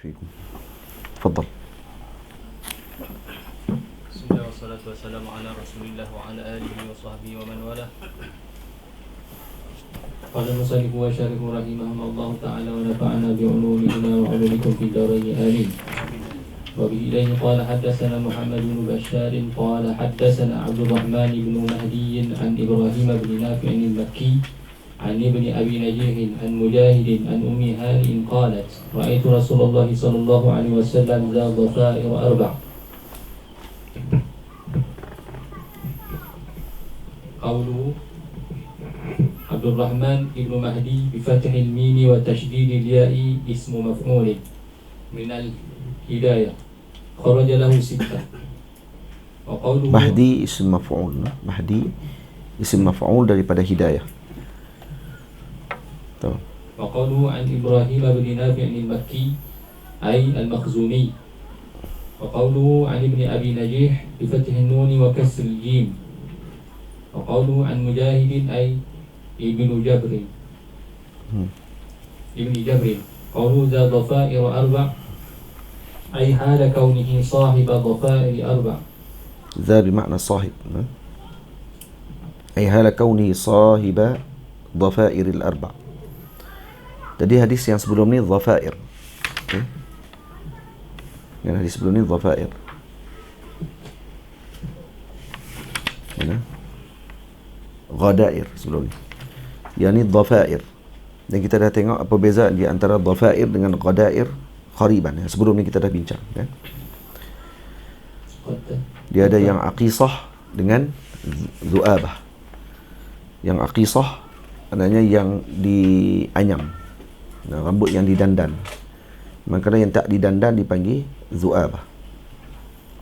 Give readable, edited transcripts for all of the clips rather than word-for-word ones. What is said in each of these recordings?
فيكم. تفضل. بسم الله والصلاة والسلام على رسول الله وعلى آله وصحبه ومن والاه. قال المصنف وشارح رحمه الله تعالى ونفعنا بعلومنا وعلومكم في الدارين آمين. وبه إليه قال حدثنا محمد بن بشار قال حدثنا عبد الرحمن بن مهدي عن إبراهيم بن نافع المكي عن ابن أبي نجيح عن مجاهد عن أم هانئ قالت رأيت رسول الله صلى الله عليه وسلم ذا ضفائر 4. قوله عبد الرحمن بن مهدي بفتح الميم وتشديد الياء اسم مفعول من الهداية خرج له 6. وقوله Mahdi isim maf'ul. Mahdi isim maf'ul daripada hidayah. Tahu. وقوله عن إبراهيم بن نافع المكي أي المخزومي. وقوله عن ابن أبي نجيح بفتح النون وكسر الجيم. وقوله عن مجاهد أي ابن جبر ابن جبر. قوله ذا ضفائر 4 أي حال كونه صاحب ضفائر 4. ذا بمعنى صاحب، أي حال كونه صاحب ضفائر الأربع. Jadi hadis yang sebelum ni dhafair. Okay. Yang hadis sebelum ni dhafair. Mana? Ghadair sebelum ni. Yang ni dhafair. Dan kita dah tengok apa beza di antara dhafair dengan ghadair qariban. Sebelum ni kita dah bincang, kan? Dia ada yang aqisah dengan zu'abah. Yang aqisah maknanya yang dianyam. Rambut yang didandan. Maka yang tak didandan dipanggil zu'abah.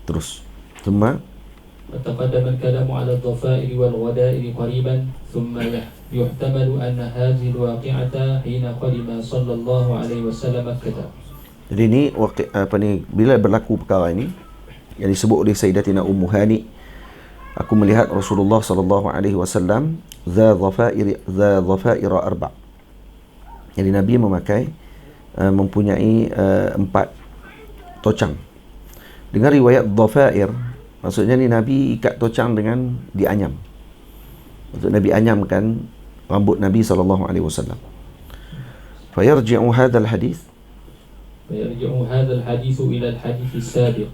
Terus. Thumma وتقدم الكلام على الضفائر والغدائر قريبا ثم يحتمل أن هذه الواقعة حين قدم صلى الله عليه وسلم مكة. Jadi ni bila berlaku perkara ini yang disebut oleh Sayyidatina Ummu Hani, aku melihat Rasulullah sallallahu alaihi wasallam za dhafair 4. Jadi Nabi memakai mempunyai 4 tocang. Dengan riwayat dhafair, maksudnya ni Nabi ikat tocang dengan dianyam. Maksud Nabi anyamkan rambut Nabi sallallahu alaihi wasallam. Fayarji'u hadzal hadis هذا الحديث إلى الحديث السابق.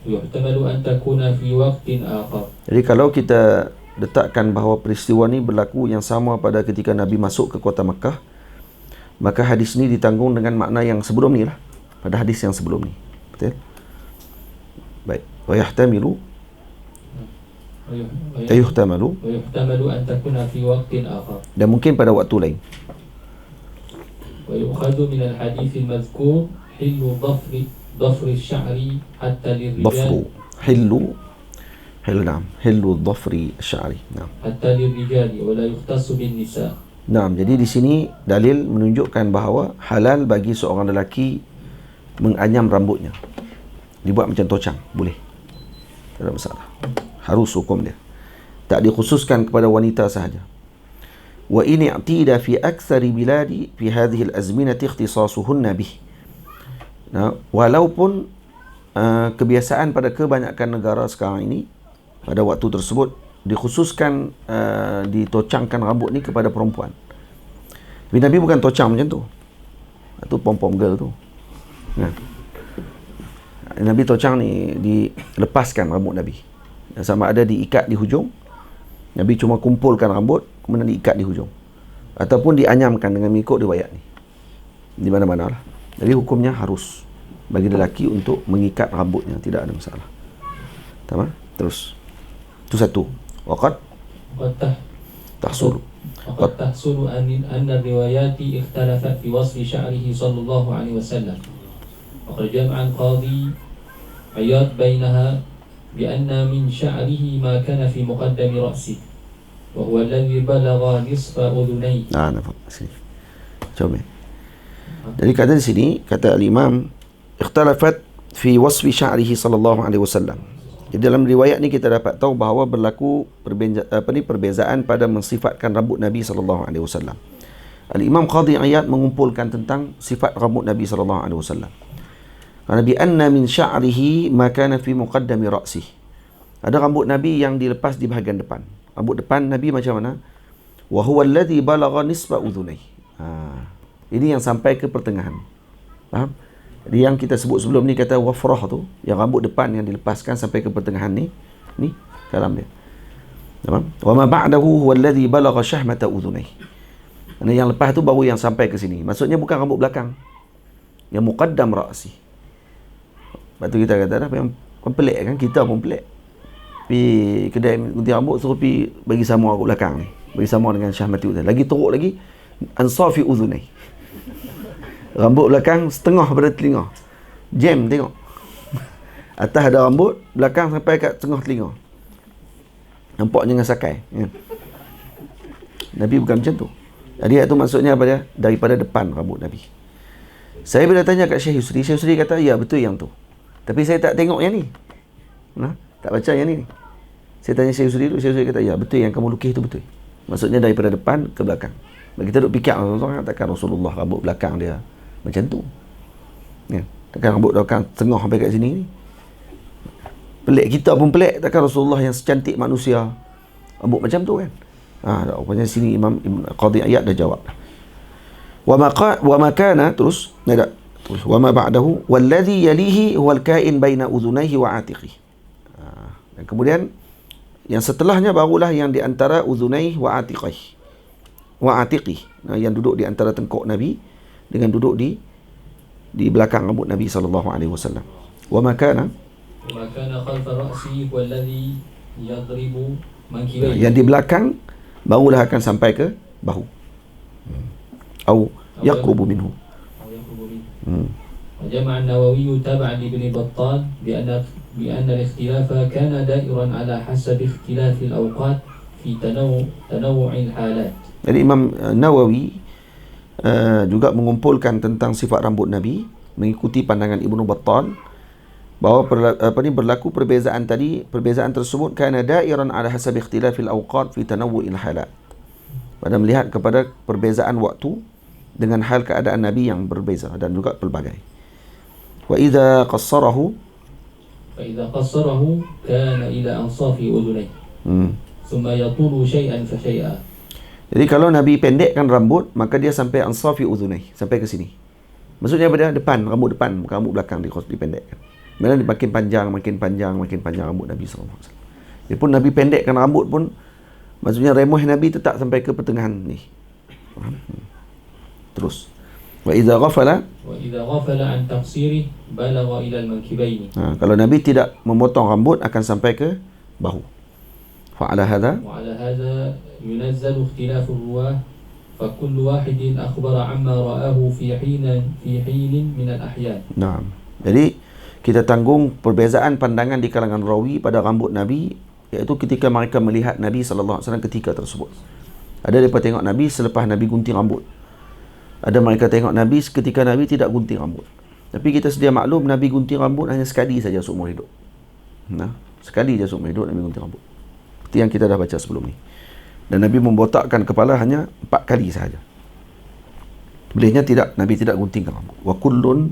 يحتمل أن تكون في وقت آخر. Jadi kalau kita letakkan bahawa peristiwa ni berlaku yang sama pada ketika Nabi masuk ke kota Makkah, maka hadis ni ditanggung dengan makna yang sebelum ni lah, pada hadis yang sebelum ni. Betul? Baik. Wa yahtamilu أن تكون في وقت آخر. Dan mungkin pada waktu lain. ويؤخذ من الحديث المذكور حل ضفر الشعر حتى للرجال. حل ضفر الشعر. نعم. حتى للرجال ولا يختص بالنساء. Nah, jadi di sini dalil menunjukkan bahawa halal bagi seorang lelaki menganyam rambutnya. Dibuat macam tocang, boleh. Tak ada masalah. Harus hukum dia. Tak dikhususkan kepada wanita sahaja. Wa in i'tida fi aktsari biladi fi hadhihi al-azminati ikhtisasuhunna bih. Nah, walaupun kebiasaan pada kebanyakan negara sekarang ini pada waktu tersebut dikhususkan ditocangkan rambut ni kepada perempuan. Tapi Nabi bukan tocang macam tu. Itu pom-pom girl tu. Nah. Nabi tocang ni dilepaskan rambut Nabi. Sama ada diikat di hujung, Nabi cuma kumpulkan rambut kemudian diikat di hujung, ataupun dianyamkan dengan mengikut riwayat ni. Di mana-mana lah. Jadi hukumnya harus bagi lelaki untuk mengikat rambutnya, tidak ada masalah. Tamam? Terus. Itu satu. Waqad tahsul أن الروايات اختلفت في وصف شعره صلى الله عليه وسلم. وقد جمع القاضي عياض بينها بأن من شعره ما كان في مقدم رأسه وهو الذي بلغ نصف أذنيه. Nampak sini. Coba. Jadi kata di sini, kata al-Imam, ikhtalafat fi wasfi sya'rihi sallallahu alaihi wasallam. Jadi dalam riwayat ni kita dapat tahu bahawa berlaku perbezaan pada mensifatkan rambut Nabi sallallahu alaihi wasallam. Al-Imam Qadhi Iyad mengumpulkan tentang sifat rambut Nabi sallallahu alaihi wasallam. Nabi anna min sya'rihi ma kana fi muqaddami ra'sih. Ada rambut Nabi yang dilepas di bahagian depan. Rambut depan Nabi macam mana? Wa huwa alladhi balagha nisba udhunai. Ini yang sampai ke pertengahan. Faham? Jadi yang kita sebut sebelum ni kata wafrah tu, yang rambut depan yang dilepaskan sampai ke pertengahan ni kalam dia. Faham? Wa ma ba'dahu huwa alladhi balagha syahmata udhunai. Yang lepas tu baru yang sampai ke sini. Maksudnya bukan rambut belakang. Yang muqaddam ra'si. Lepas tu kita kata yang pelik kan, kita pun pelik. Pergi kedai gunting rambut suruh pergi bagi sama rambut belakang ni. Bagi sama dengan syahmati udhunai. Lagi teruk lagi, ansafi udhunai. Rambut belakang setengah pada telinga. Jam tengok. Atas ada rambut, belakang sampai kat tengah telinga. Nampaknya dengan sakai. Ya. Nabi bukan macam tu. Jadi itu maksudnya apa dia? Daripada depan rambut Nabi. Saya bila tanya kat Syekh Yusri kata, ya betul yang tu. Tapi saya tak tengok yang ni. Tak baca yang ni. Saya tanya Syekh Yusri dulu, Syekh Yusri kata, ya betul yang kamu lukis tu betul. Maksudnya daripada depan ke belakang. Kita duk fikir, takkan Rasulullah rambut belakang dia macam tu. Ya. Takkan rambut belakang tengah sampai kat sini ni. Pelik, kita pun pelik. Takkan Rasulullah yang secantik manusia rambut macam tu kan. Rupanya sini Imam Qadhi Iyad dah jawab. Wa ma kana terus wa ma ba'dahu walladhi yalihi huwal kain baina udhunayhi wa atiqi. Dan kemudian yang setelahnya barulah yang di antara udhunayhi wa atiqi. Yang duduk di antara tengkuk Nabi dengan duduk di belakang rambut Nabi sallallahu alaihi wasallam. Wa ma kana khalfa ra'si walladhi yadribu mankibayhi. Yang di belakang barulah akan sampai ke bahu. Atau yaqrubu minhu. وجمع النووي تبعا لابن بطال بأن الاختلاف كان دائرا على حسب اختلاف الأوقات في تنوع الحالات. Jadi Imam Nawawi juga mengumpulkan tentang sifat rambut Nabi mengikuti pandangan Ibnu Battal bahawa berlaku perbezaan tersebut kerana dairan ala hasab ikhtilafil awqat fi tanawwu'il halat. Pada melihat kepada perbezaan waktu dengan hal keadaan Nabi yang berbeza dan juga pelbagai. Wa idza qassarahu kana ila ansafi udhunai. Thumma yatulu shay'an fa shay'a. Jadi kalau Nabi pendekkan rambut, maka dia sampai ansafi udhunai, sampai ke sini. Maksudnya pada depan, rambut depan, bukan rambut belakang dipendekkan. Bila makin panjang rambut Nabi SAW. Dia pun Nabi pendekkan rambut pun, maksudnya remoh Nabi tetap sampai ke pertengahan ni. Terus. Wa idza ghafala an taqsiri balagha ila al-mankibaini. Kalau Nabi tidak memotong rambut akan sampai ke bahu. Wa ala hadha ينزل اختلاف الرواه فكل واحد أخبر عما رآه في حين من الأحيان. Naam. Jadi kita tanggung perbezaan pandangan di kalangan rawi pada rambut Nabi, iaitu ketika mereka melihat Nabi sallallahu alaihi wasallam ketika tersebut. Ada mereka tengok Nabi selepas Nabi gunting rambut. Ada mereka tengok Nabi ketika Nabi tidak gunting rambut. Tapi kita sedia maklum Nabi gunting rambut hanya sekali saja seumur hidup. Sekali saja seumur hidup Nabi gunting rambut. Seperti yang kita dah baca sebelum ni. Dan Nabi membotakkan kepala hanya 4 kali sahaja. Bolehnya tidak, Nabi tidak guntingkan rambut. Wa kullun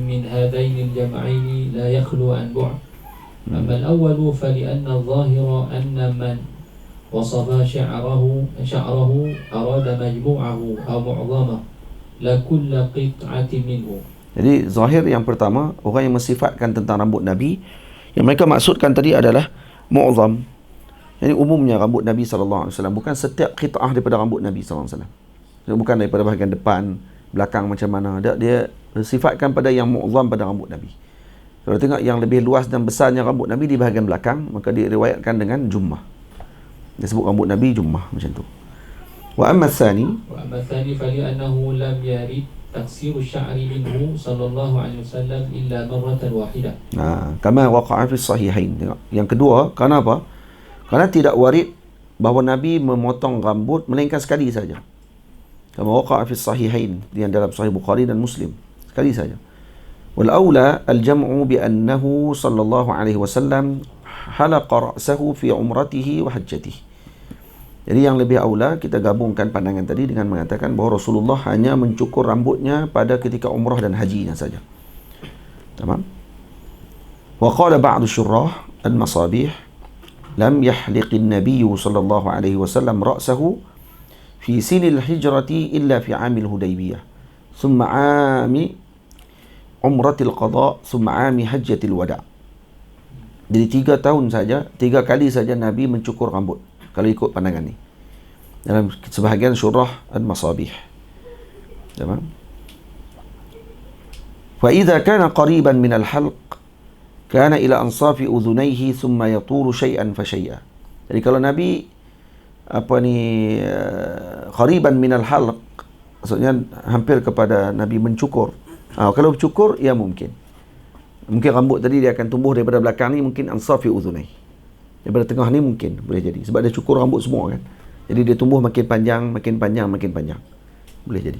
min hadaini al-jam'aini la yakhlu an bu'd. Amma al-awwal fa li'anna adh-dhahira anna man wasafa sya'rahu arada majmu'ahu aw mu'dhamahu la kull qit'atin minhu. Jadi zahir yang pertama, orang yang mensifatkan tentang rambut Nabi, yang mereka maksudkan tadi adalah mu'dham. Jadi umumnya rambut Nabi SAW, bukan setiap qit'ah daripada rambut Nabi SAW. Bukan daripada bahagian depan, belakang macam mana. Dia sifatkan pada yang mu'zam pada rambut Nabi. Kalau tengok yang lebih luas dan besarnya rambut Nabi di bahagian belakang, maka diriwayatkan dengan jummah. Dia sebut rambut Nabi jummah macam tu. Wa amma tsani fali'annahu lam yarid taksiru sya'ri minhu sallallahu alaihi wasallam illa marratan wahidah. Kama waqa'a fi sahihain. Yang kedua, kenapa? Kerana tidak warid bahawa Nabi memotong rambut melainkan sekali saja. Kama waqa'a fi sahihain, yang dalam Sahih Bukhari dan Muslim, sekali saja. Wal aula al jam'u bi annahu sallallahu alaihi wasallam halaqa ra'sahu fi umratihi wa hajjatihi. Jadi yang lebih aula kita gabungkan pandangan tadi dengan mengatakan bahawa Rasulullah hanya mencukur rambutnya pada ketika umrah dan hajinya saja. Tamam. Wa qala ba'd syurrah al-masabih lam yahliq an-nabiy sallallahu alaihi wasallam ra'sahu fi sinil hijrati illa fi 'amil Hudaybiyah thumma 'ami umratil qada thumma 'ami hajjatil wada'. Jadi 3 tahun saja, 3 kali saja Nabi mencukur rambut kalau ikut pandangan ni dalam sebahagian syurah al-masabih. Tamam. Fa idza kana qariban min al-halq kana ila ansafi udhunayhi thumma yatulu shay'an fa shay'a. Jadi kalau Nabi qariban min al-halq, maksudnya hampir kepada Nabi mencukur. Kalau cukur ya mungkin rambut tadi dia akan tumbuh daripada belakang ni, mungkin ansafi udhunayhi, daripada tengah ni mungkin boleh jadi, sebab dia cukur rambut semua kan. Jadi dia tumbuh makin panjang, boleh jadi.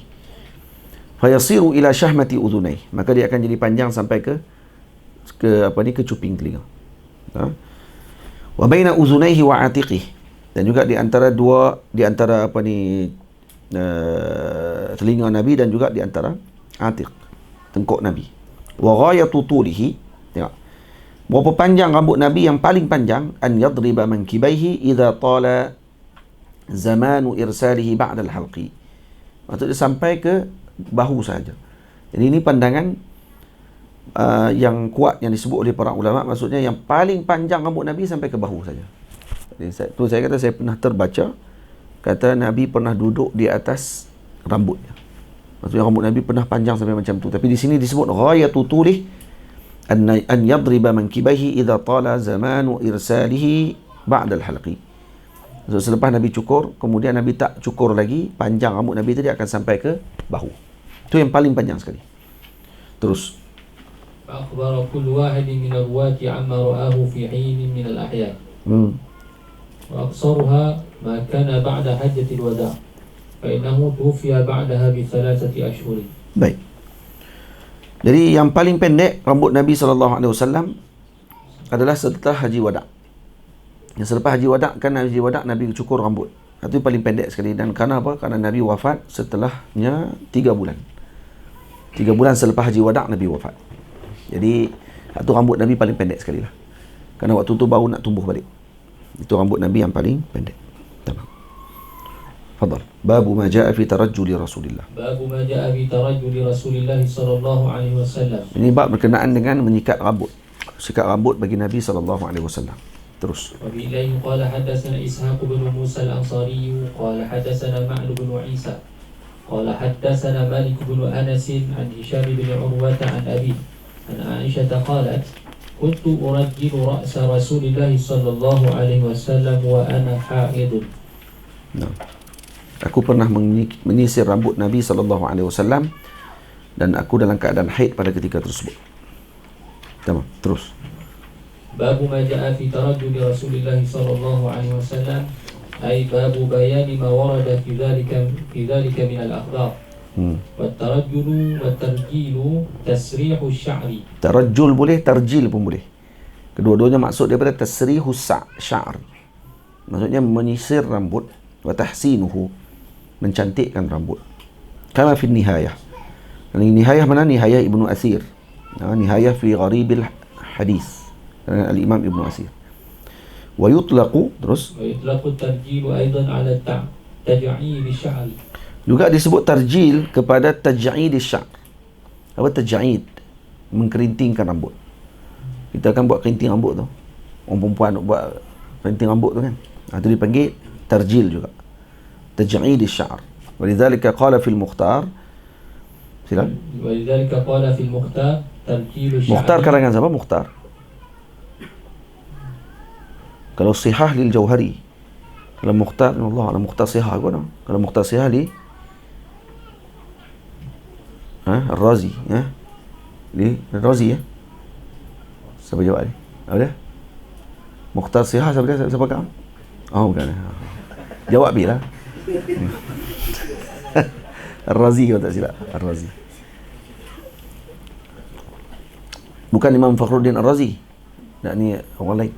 Fayasiru ila syahmati udhunayhi, maka dia akan jadi panjang sampai ke cuping telinga. Wa baina udhunayhi wa atiqih, dan juga di antara telinga Nabi dan juga di antara atiq, tengkuk Nabi. Wa ghayatu tulihi, tengok berapa panjang rambut Nabi yang paling panjang, an yadriba mankibaihi idza tala zamanu irsalihi ba'da al-halqi, maksudnya sampai ke bahu saja. Jadi ini pandangan yang kuat yang disebut oleh para ulama, maksudnya yang paling panjang rambut Nabi sampai ke bahu saja. Jadi saya pernah terbaca kata Nabi pernah duduk di atas rambutnya, maksudnya rambut Nabi pernah panjang sampai macam tu. Tapi di sini disebut ghayatu tulih an yadriba mankibaihi idza tala zamanu irsalihi ba'da al-halqi. So, selepas Nabi cukur, kemudian Nabi tak cukur lagi, panjang rambut Nabi tadi akan sampai ke bahu. Itu yang paling panjang sekali. Terus. Akhbara kullu wahidin min ar-ruwati amma ra'ahu fi hin min al-ahya. Wa aqsaruha ma kana ba'da hajjatil wada'. Fa innahu tufiya ba'daha bi 3 ashhur. Baik. Jadi yang paling pendek rambut Nabi SAW adalah setelah Haji Wada'. Yang selepas Haji Wada', kan Haji Wada' Nabi cukur rambut. Itu paling pendek sekali. Dan kerana apa? Kerana Nabi wafat setelahnya 3 bulan. 3 bulan selepas Haji Wada' Nabi wafat. Jadi itu rambut Nabi paling pendek sekali lah. Kerana waktu tu baru nak tumbuh balik. Itu rambut Nabi yang paling pendek. Tamam. Fadal. Babu ma ja'a fi tarajjuli Rasulillah. Babu ma ja'a fi tarajjuli Rasulillah sallallahu alaihi wasallam. Ini bab berkenaan dengan menyikat rambut. Sikat rambut bagi Nabi sallallahu alaihi wasallam. Terus. Wabillahi qala hadatsana Ishaq bin Musa al-Ansari qala hadatsana Ma'lu bin Isa qala hadatsana Malik bin Anas an Hisham bin Urwah an Abi an Aisyah qalat kuntu urajjilu ra'sa Rasulillah sallallahu alaihi wasallam wa ana haid. Nah. Aku pernah menyisir rambut Nabi sallallahu alaihi wasallam dan aku dalam keadaan haid pada ketika tersebut. Tamam, terus. Babu ma ja'a fi tarajjul Rasulillah sallallahu alaihi wasallam, ay babu bayani ma warada fi dhalika min al-akhbar. Wa tarajjulu wa tarjilu tasrihu asy-sya'ri. Tarajjul boleh, tarjil pun boleh. Kedua-duanya maksud daripada tasrihu asy-sya'r. Maksudnya menyisir rambut, wa tahsinuhu, mencantikkan rambut. Kama fi nihayah. Nihayah mana? Nihayah Ibnu Athir. Nihayah fi gharibil hadis. Al-Imam Ibnu Athir. Wa yutlaqu, terus. Wa yutlaqu tarjilu aidan ala taj'id asy-sya'r. Juga disebut tarjil kepada taj'id asy-sya'r. Apa taj'id? Mengkerintingkan rambut. Kita akan buat kerinting rambut tu. Orang perempuan buat kerinting rambut tu kan. Itu dipanggil tarjil juga. Taj'id asy-sya'r. Walidzalika qala fil Mukhtar. Sila. Walidzalika qala fil Mukhtar tarjil asy-sya'r. Mukhtar karangan siapa? Mukhtar. Kalau Sihah lil Jauhari. Kalau Mukhtar, Allah ala Mukhtar Sihah aku dah. Kalau Mukhtar Sihah li Ar-Razi, li Ar-Razi ya. Siapa jawab ni? Apa dia? Mukhtar Sihah siapa dia? Siapa kamu? Oh bukan. Jawab bila. Ar-Razi kalau tak silap. Ar-Razi. Bukan Imam Fakhruddin Ar-Razi. Tak, ni orang lain.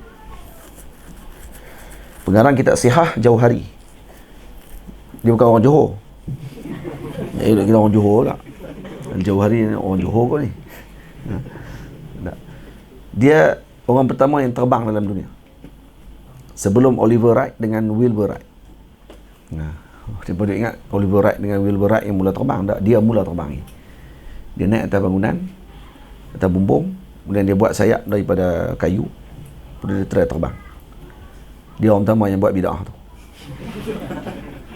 Pengarang kitab Sihah Jauhari. Dia bukan orang Johor. Kita orang Johor tak. Jauhari ni orang Johor kau ni. Dia orang pertama yang terbang dalam dunia. Sebelum Oliver Wright dengan Wilbur Wright. Nah, dia boleh ingat Oliver Wright dengan Wilbur Wright yang mula terbang. Tak, dia mula terbang ni. Dia naik atas bangunan, atas bumbung, kemudian dia buat sayap daripada kayu, kemudian dia try terbang. Dia orang pertama yang buat bid'ah tu.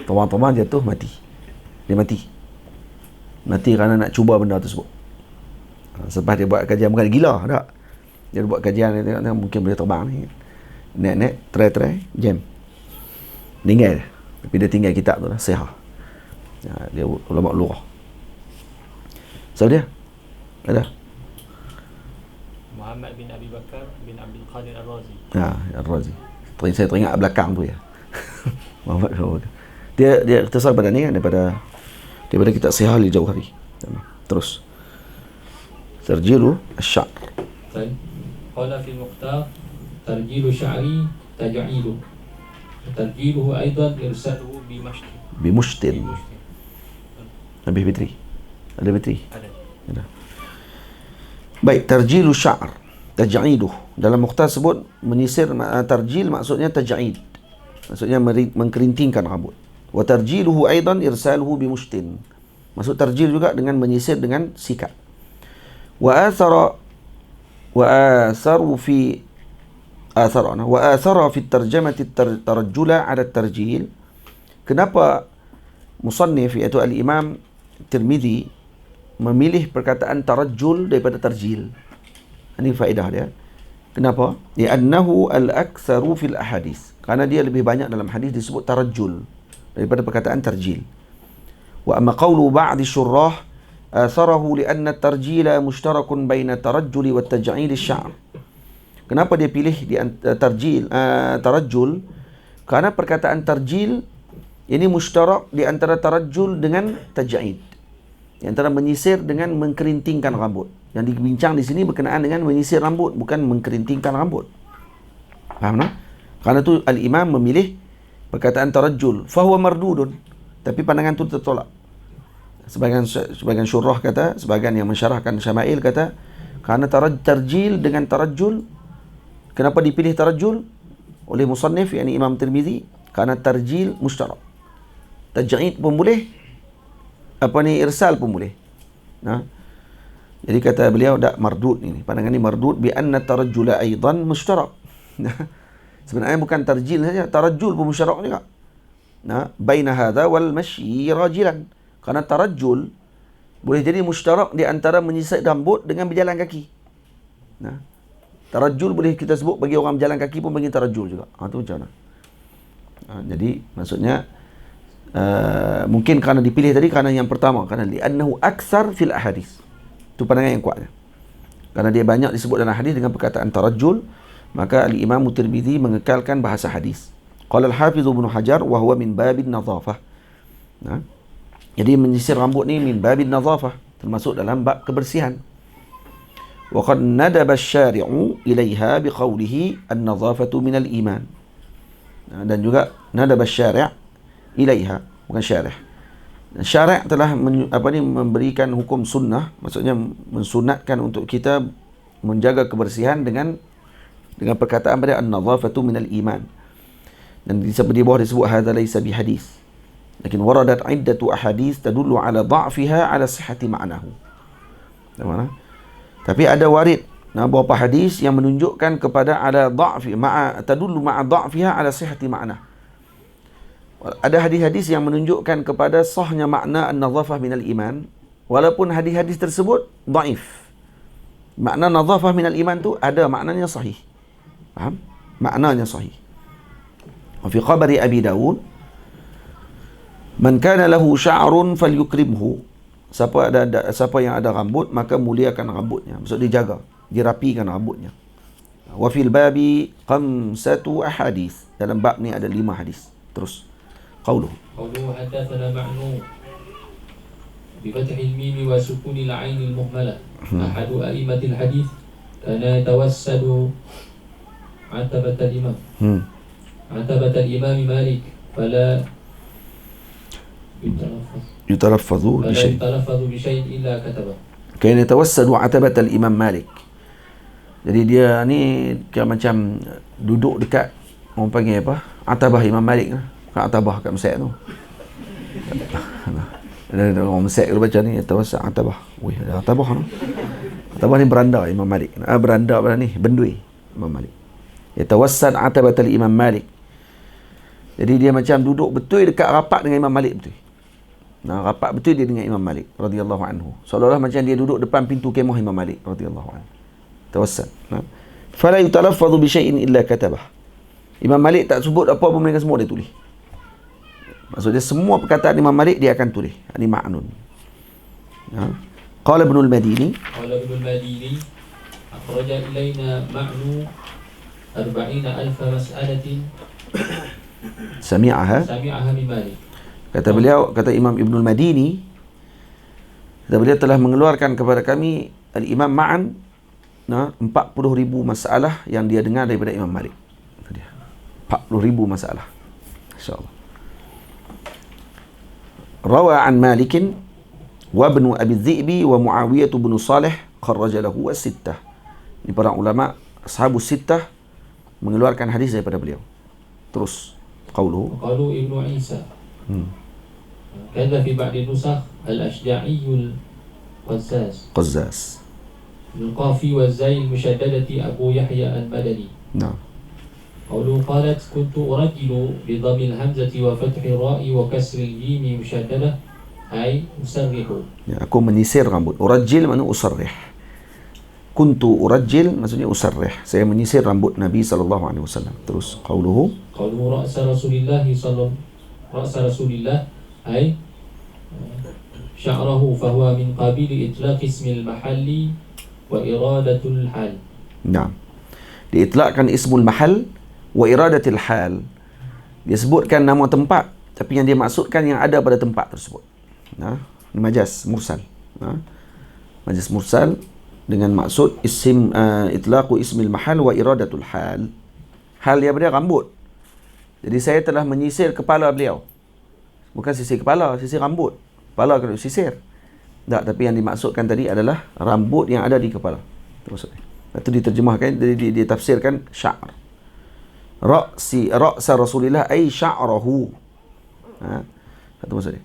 Terbang-terbang jatuh, mati. Dia mati kerana nak cuba benda tersebut. Selepas dia buat kajian, bukan gila tak, dia buat kajian, dia tengok mungkin boleh terbang ni. Naik try jam, meninggal. Tapi dia tinggal kitab tu lah, Sihah. Dia ulama lughah. So dia ada Muhammad bin Abi Bakar bin Abdul Qadir Ar-Razi. Ar-Razi. Saya teringat belakang tu ya. Muhammad bin Abi Bakar. Dia ikhtisar pada ni kan, daripada kitab Sihah al-Jauhari. Terus Tarjilu asy-sya'r. Qala fi al-Mukhtar tarjilu sya'ri taj'ilu. Tarjiluhu aidan irsaluhu bimushtin. Lebih Fitri. Ada Fitri? Ada. Baik, tarjilu sya'r, taj'iduh. Dalam Mukhtar sebut menyisir, tarjil maksudnya taj'id. Maksudnya mengkerintingkan rambut. Wa tarjiluhu aidan irsaluhu bimushtin. Maksud tarjil juga dengan menyisir dengan sikat. Wa athara fi tarjamati tarajjula ala tarjil. Kenapa musannif iaitu al-Imam Tirmizi memilih perkataan tarajjul daripada tarjil? Ini faedah dia. Kenapa? Li'annahu al-aktsaru fil ahadits. Karena dia lebih banyak dalam hadis disebut tarajjul daripada perkataan tarjil. Wa amma qawlu ba'd syurrah atharahu li'anna at-tarjila mushtarakun baina tarajjuli wa taj'il asy-sya'r. Kenapa dia pilih di tarajjul? Karena perkataan tarjil ini mushtarak di antara tarajjul dengan taj'id. Di antara menyisir dengan mengkerintingkan rambut. Yang dibincang di sini berkenaan dengan menyisir rambut, bukan mengkerintingkan rambut. Faham tak? Karena tu al-Imam memilih perkataan tarajjul. Fahuwa mardudun. Tapi pandangan tu tertolak. Sebagian syurah kata, sebagian yang mensyarahkan Syama'il kata, kerana tarjil dengan tarajjul. Kenapa dipilih tarajjul oleh musannif, yakni Imam Tirmizi? Kerana tarjil mushtarak. Taj'id pun boleh, irsal pun boleh. Jadi kata beliau, tak mardud ini. Pandangan ini mardud bi anna tarajjula aidan mushtarak. Sebenarnya bukan tarjil saja, tarajjul pun mushtarak juga. Baina hadha wal masyi rajilan. Kerana tarajjul boleh jadi mushtarak di antara menyisir rambut dengan berjalan kaki. Tarajjul boleh kita sebut bagi orang berjalan kaki pun bagi tarajjul juga. Tu macam mana? Jadi maksudnya mungkin kerana dipilih tadi kerana yang pertama, kerana li'annahu aktsar fil ahadits. Itu pandangan yang kuatnya. Kerana dia banyak disebut dalam hadis dengan perkataan tarajjul, maka al-Imam Tirmizi mengekalkan bahasa hadis. Qala al-Hafiz Ibnu Hajar wa huwa min babin nadhafah. Jadi menyisir rambut ni min babin nadhafah, termasuk dalam bab kebersihan. Wa qad nadaba asy-syari'u ilaiha biqaulihi an-nadhafatu min al-iman. Dan juga nadaba asy-syari' ilaiha, bukan syarih. Syari' telah memberikan hukum sunnah, maksudnya mensunatkan untuk kita menjaga kebersihan dengan perkataan pada an-nadhafatu min al-iman. Dan di bawah disebut hadza laysa bi hadis. Lakin waradat iddatu ahadits tadullu ala dha'fiha ala sihhati ma'nahu. Mana? Tapi ada warid beberapa hadis yang menunjukkan kepada ala dha'fi tadullu ma'a dha'fiha ala sihhati ma'nahu. Ada hadis-hadis yang menunjukkan kepada sahnya makna an-nadhafah minal iman, walaupun hadis-hadis tersebut dhaif. Makna nadhafah minal iman tu ada maknanya sahih. Faham? Maknanya sahih. Wa fi khabari Abi Dawud, man kana lahu sya'run falyukrimhu. Siapa yang ada rambut, maka muliakan rambutnya. Maksud dia jaga, dirapikan rambutnya. Wa fil babi khamsatu ahadits. Dalam bab ni ada 5 hadis. Terus قوله حدثنا معنون بفتح الميم وسكون العين المهملة أحد أئمة الحديث كان يتوسد عتبة الإمام مالك فلا يتلفظ بشيء إلا كتبه. كان يتوسد عتبة الإمام مالك. Jadi dia ni kira macam duduk dekat, orang panggil apa, atabah Imam Malik lah. Kat atabah kat Mesir tu. Ada orang Mesir kalau baca ni, atabah. Wih, ada atabah tu. Atabah ni beranda Imam Malik. Beranda pada ni, bendui Imam Malik. Yatawassan atabatal Imam Malik. Jadi dia macam duduk betul dekat rapat dengan Imam Malik betul. Rapat betul dia dengan Imam Malik radhiyallahu anhu. Seolah-olah macam dia duduk depan pintu kemah Imam Malik radhiyallahu anhu. Tawassan. Fala yutalaffadhu bi syai'in illa katabah. Imam Malik tak sebut apa-apa mereka semua dia tulis. Maksudnya semua perkataan Imam Malik dia akan tulis. Ini ma'nun. Qala Ibn al-Madini. Qala Ibn al-Madini akhraja ilaina ma'nu 40,000 mas'alatin Sami'aha min Malik. Kata beliau, kata Imam Ibn al-Madini, kata beliau telah mengeluarkan kepada kami Al-Imam Ma'an 40,000 masalah yang dia dengar daripada Imam Malik. Itu dia. 40,000 masalah. InsyaAllah. Rawa an Malikin wa ibn Abi Dhi'bi wa Muawiyah bin Salih kharraja lahu as-sittah. Ini para ulama ashabus sittah mengeluarkan hadis daripada beliau. Terus qauluhu Ibnu Isa. Kata fi ba'di nusakh al-Ashja'i Qazzaz. القافي والزاي المشددة أبو يحيى البدني. نعم. قوله قالت كنت أرجل بضم الهمزة وفتح الراء وكسر الجيم مشددة أي أسرح. Ya, aku menyisir rambut. Urajil maknanya usarrih. Kuntu urajil maksudnya usarrih. Saya menyisir rambut Nabi SAW. Terus qauluhu رأس رسول الله رأس رسول الله أي شعره فهو من قبيل إطلاق اسم المحل وإرادة الحال. Nah, diitlakkan ismul mahal wa iradatil hal. Dia sebutkan nama tempat, tapi yang dia maksudkan yang ada pada tempat tersebut. Nah, ini majaz mursal. Majaz mursal dengan maksud itlaqu ismil mahal wa iradatul hal. Hal dia pada rambut. Jadi saya telah menyisir kepala beliau. Bukan sisir kepala, sisir rambut. Kepala kena sisir. Tak, tapi yang dimaksudkan tadi adalah rambut yang ada di kepala. Terus itu diterjemahkan, ditafsirkan sya'r. Ra'sa Rasulillah ay sya'rahu. Itu maksudnya.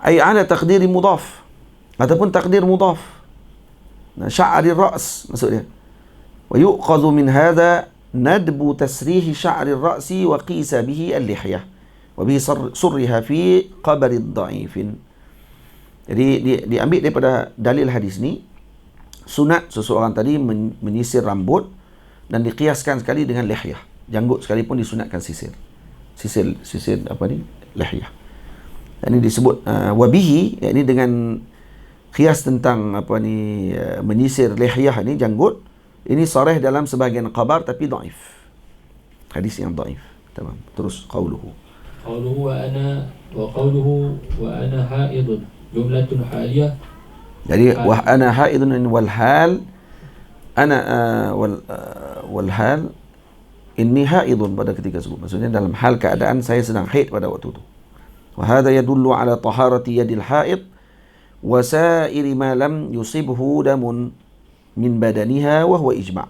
Ay ala taqdiri mudaf ataupun taqdir mudaf. Sya'ri ra's maksudnya. Wa yu'khadhu min hadha nadbu tasrih sya'ri ar-ra'si wa qisa bihi al-lihyah wa bihi surriha fi qabri ad-dha'ifin. Jadi diambil daripada dalil hadis ni, sunat seseorang tadi menyisir rambut dan dikiaskan sekali dengan lihyah. Janggut sekalipun disunatkan sisir. Sisir apa ni? Lihyah. Ini disebut wabihi, yakni dengan kias tentang apa ni menyisir lihyah ni janggut. Ini sarih dalam sebahagian khabar tapi dhaif. Hadis yang dhaif. Tamam. Terus qauluhu. Qauluhu wa ana haidun. Jumlatun haliyah. Jadi wa ana haidun wal hal ana wal hal inni haidun pada ketika tersebut. Maksudnya dalam hal keadaan saya sedang haid pada waktu itu. Wa hadha yadullu ala taharati yadil haid wa sa'iri ma lam yusibhu damun min badaniha wa huwa ijma'.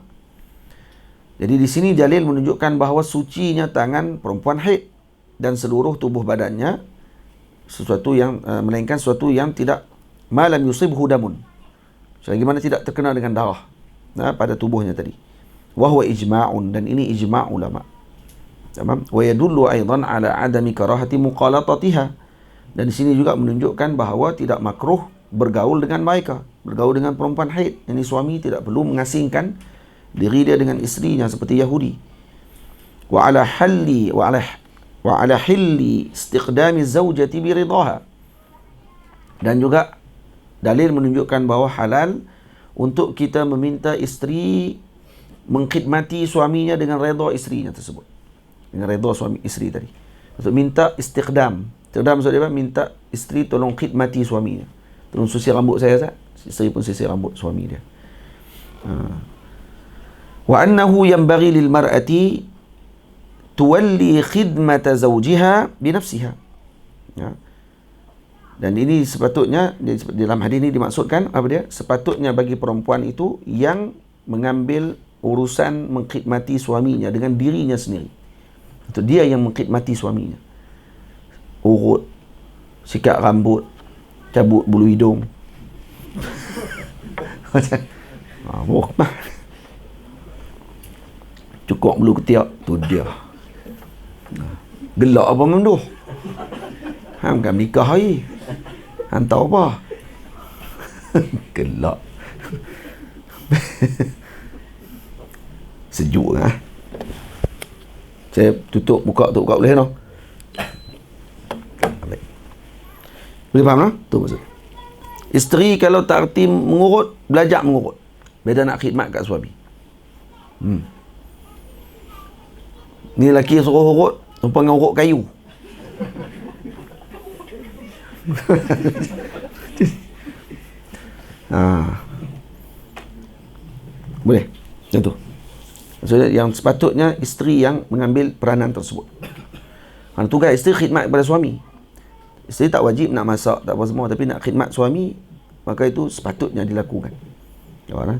Jadi di sini dalil menunjukkan bahawa sucinya tangan perempuan haid dan seluruh tubuh badannya sesuatu yang melainkan sesuatu yang tidak malam yusibhu damun, selagi mana tidak terkena dengan darah pada tubuhnya tadi. Wa huwa ijma'un, dan ini ijma' ulama. Tamam. Wa yadullu aidan ala adami karahati muqalatatiha, dan di sini juga menunjukkan bahawa tidak makruh bergaul dengan mereka, bergaul dengan perempuan haid. Ini suami tidak perlu mengasingkan diri dia dengan isterinya seperti Yahudi. Wa ala hilli istiqdami zawjati biridaha, dan juga dalil menunjukkan bahawa halal untuk kita meminta isteri mengkhidmati suaminya dengan redha isterinya tersebut, dengan redha suami isteri tadi. Maksud minta istiqdam. Istiqdam maksudnya apa? Minta isteri tolong khidmati suaminya. Tolong sisir rambut saya, Ustaz. Isteri pun sisir rambut suami dia. Wa annahu yanbaghi lil mar'ati tuwalli khidmata zawjiha binafsiha. Ya. Dan ini sepatutnya, dalam hadis ini dimaksudkan apa dia? Sepatutnya bagi perempuan itu yang mengambil urusan mengkhidmati suaminya dengan dirinya sendiri. Itu dia yang mengkhidmati suaminya. Urut, sikat rambut, cabut bulu hidung. Mah. Cukup bulu ketiak, tu dia. Gelak apa menduh? Hang kan nikah hari. Hang tahu apa? Gelak. Sejuk lah. Saya buka boleh no? Boleh faham tak? Tu maksud. Isteri kalau tak erti mengurut, belajar mengurut. Beda nak khidmat kat suami. Ni lelaki suruh urut, rupa dengan urut kayu. Boleh. Macam tu. Maksudnya yang sepatutnya isteri yang mengambil peranan tersebut. Tugas isteri khidmat kepada suami. Isteri tak wajib nak masak, tak apa semua, tapi nak khidmat suami, maka itu sepatutnya dilakukan.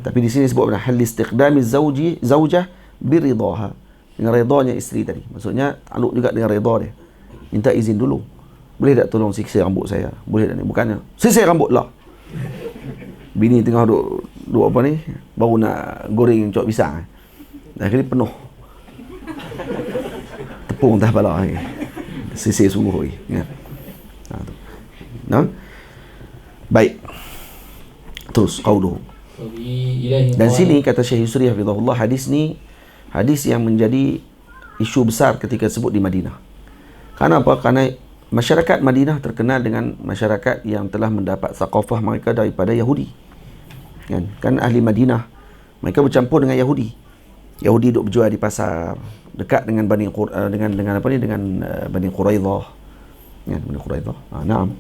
Tapi di sini sebut hal istiqdami zaujah biridaha, dengan redanya isteri tadi. Maksudnya takluk juga dengan reda dia. Minta izin dulu. Boleh tak tolong sisir rambut saya? Boleh tak ni? Bukannya sisir rambut lah. Bini tengah duk apa ni, baru nak goreng cok pisang. Dah kali penuh. Tepung dah pala ni. Sisir sungguh lagi. Ya. Nah. Baik. Terus qauluhu. Dan sini kata Syekh Yusri hafizahullah, hadis ni hadis yang menjadi isu besar ketika sebut di Madinah. Kenapa? Kerana masyarakat Madinah terkenal dengan masyarakat yang telah mendapat thaqafah mereka daripada Yahudi. Kan ahli Madinah mereka bercampur dengan Yahudi. Yahudi duk berjual di pasar dekat dengan Bani Quraidah. Bani Quraidah. Naam.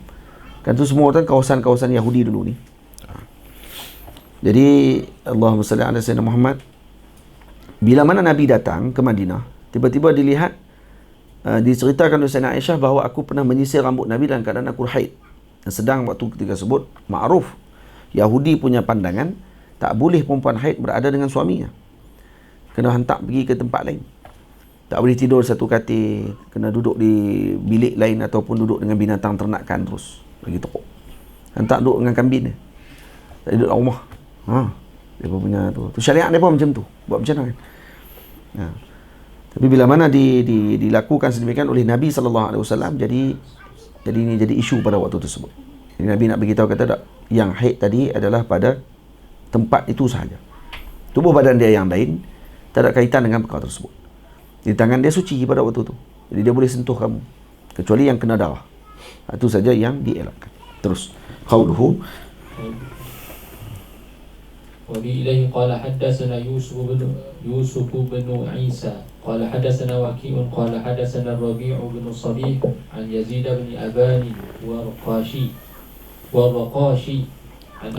Kan tu semua kan kawasan-kawasan Yahudi dulu ni. Jadi Allahumma salli ala sayyidina Muhammad. Bila mana Nabi datang ke Madinah, tiba-tiba dilihat diceritakan oleh Sayyidina Aisyah bahawa aku pernah menyisir rambut Nabi dalam keadaan aku haid. Dan sedang waktu ketika sebut ma'ruf, Yahudi punya pandangan tak boleh perempuan haid berada dengan suaminya. Kena hantar pergi ke tempat lain. Tak boleh tidur satu katil, kena duduk di bilik lain ataupun duduk dengan binatang ternakan terus. Bagi teruk. Hantar duduk dengan kambing dia. Tak duduk dalam rumah. Dia pun punya tu. Syariat dia pun macam tu. Buat macam mana kan? Tapi bila mana dilakukan sedemikian oleh Nabi SAW, jadi ini jadi isu pada waktu tersebut. Jadi Nabi nak beritahu kata tak, yang haid tadi adalah pada tempat itu sahaja. Tubuh badan dia yang lain tak ada kaitan dengan perkara tersebut. Di tangan dia suci pada waktu itu. Jadi dia boleh sentuh kamu. Kecuali yang kena darah. Itu saja yang dielakkan. Terus. Qauluhu. وبإليه قال حدثنا يوسف بن عيسى قال حدثنا وكيع قال حدثنا الربيع بن صبيح عن يزيد بن أبان والرقاشي عن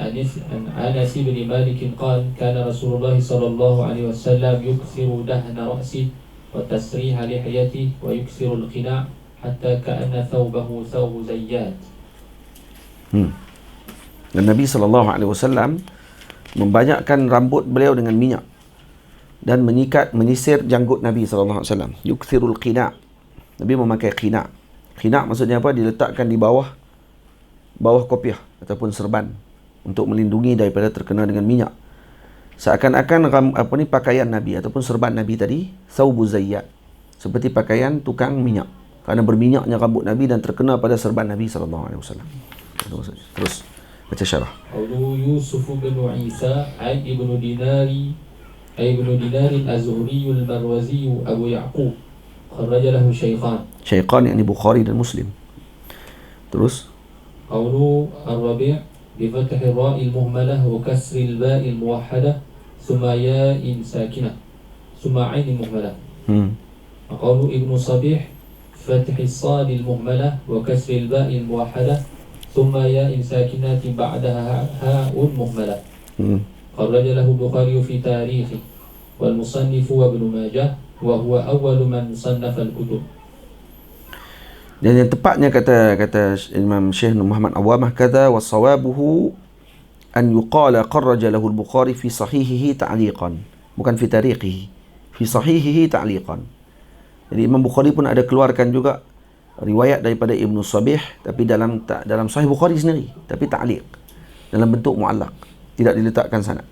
أنس بن مالك قال كان رسول الله صلى الله عليه وسلم يكثر دهن رأسه وتسريح لحيته ويكثر القناع حتى كأن ثوبه ثوب زيات. Nabi SAW membanyakkan rambut beliau dengan minyak dan menyisir janggut Nabi SAW. Yukthirul qina'. Nabi memakai qina'. Qina' maksudnya apa? Diletakkan di bawah kopiah ataupun serban untuk melindungi daripada terkena dengan minyak. Seakan-akan pakaian Nabi ataupun serban Nabi tadi thawbu zayyat, seperti pakaian tukang minyak, kerana berminyaknya rambut Nabi dan terkena pada serban Nabi SAW. Terus baca syarah. Qaulu Yusuf bin Isa ibnu Dinar az-Zuhri al-Marwazi Abu Ya'qub kharraja lahu Shaykhan yakni Bukhari dan Muslim. Terus Qaulu Ar-Rabi' bi fathi ar-ra' al-muhmalah wa kasri al-ba' al-muwahhadah thumma ya'in sakinah thumma 'ain muhmalah. Qaulu Ibnu Sabih fathi as-sad al-muhmalah wa kasri al-ba' al-muwahhadah ثم ياء ساكنة بعدها هاء مهملة. خرج له البخاري في تاريخه والمصنف وابن ماجه وهو أول من صنف الكتب. Dan yang tepatnya kata Imam Syekh Muhammad Awamah kata wasawabuhu an yuqala qarraja lahu al-Bukhari fi sahihihi ta'liqan. bukan fi tariqihi, fi sahihihi ta'liqan. Jadi Imam Bukhari pun ada keluarkan juga riwayat daripada Ibnu Sabih, tapi dalam Sahih Bukhari sendiri, tapi ta'liq, dalam bentuk mu'allaq, tidak diletakkan sanad.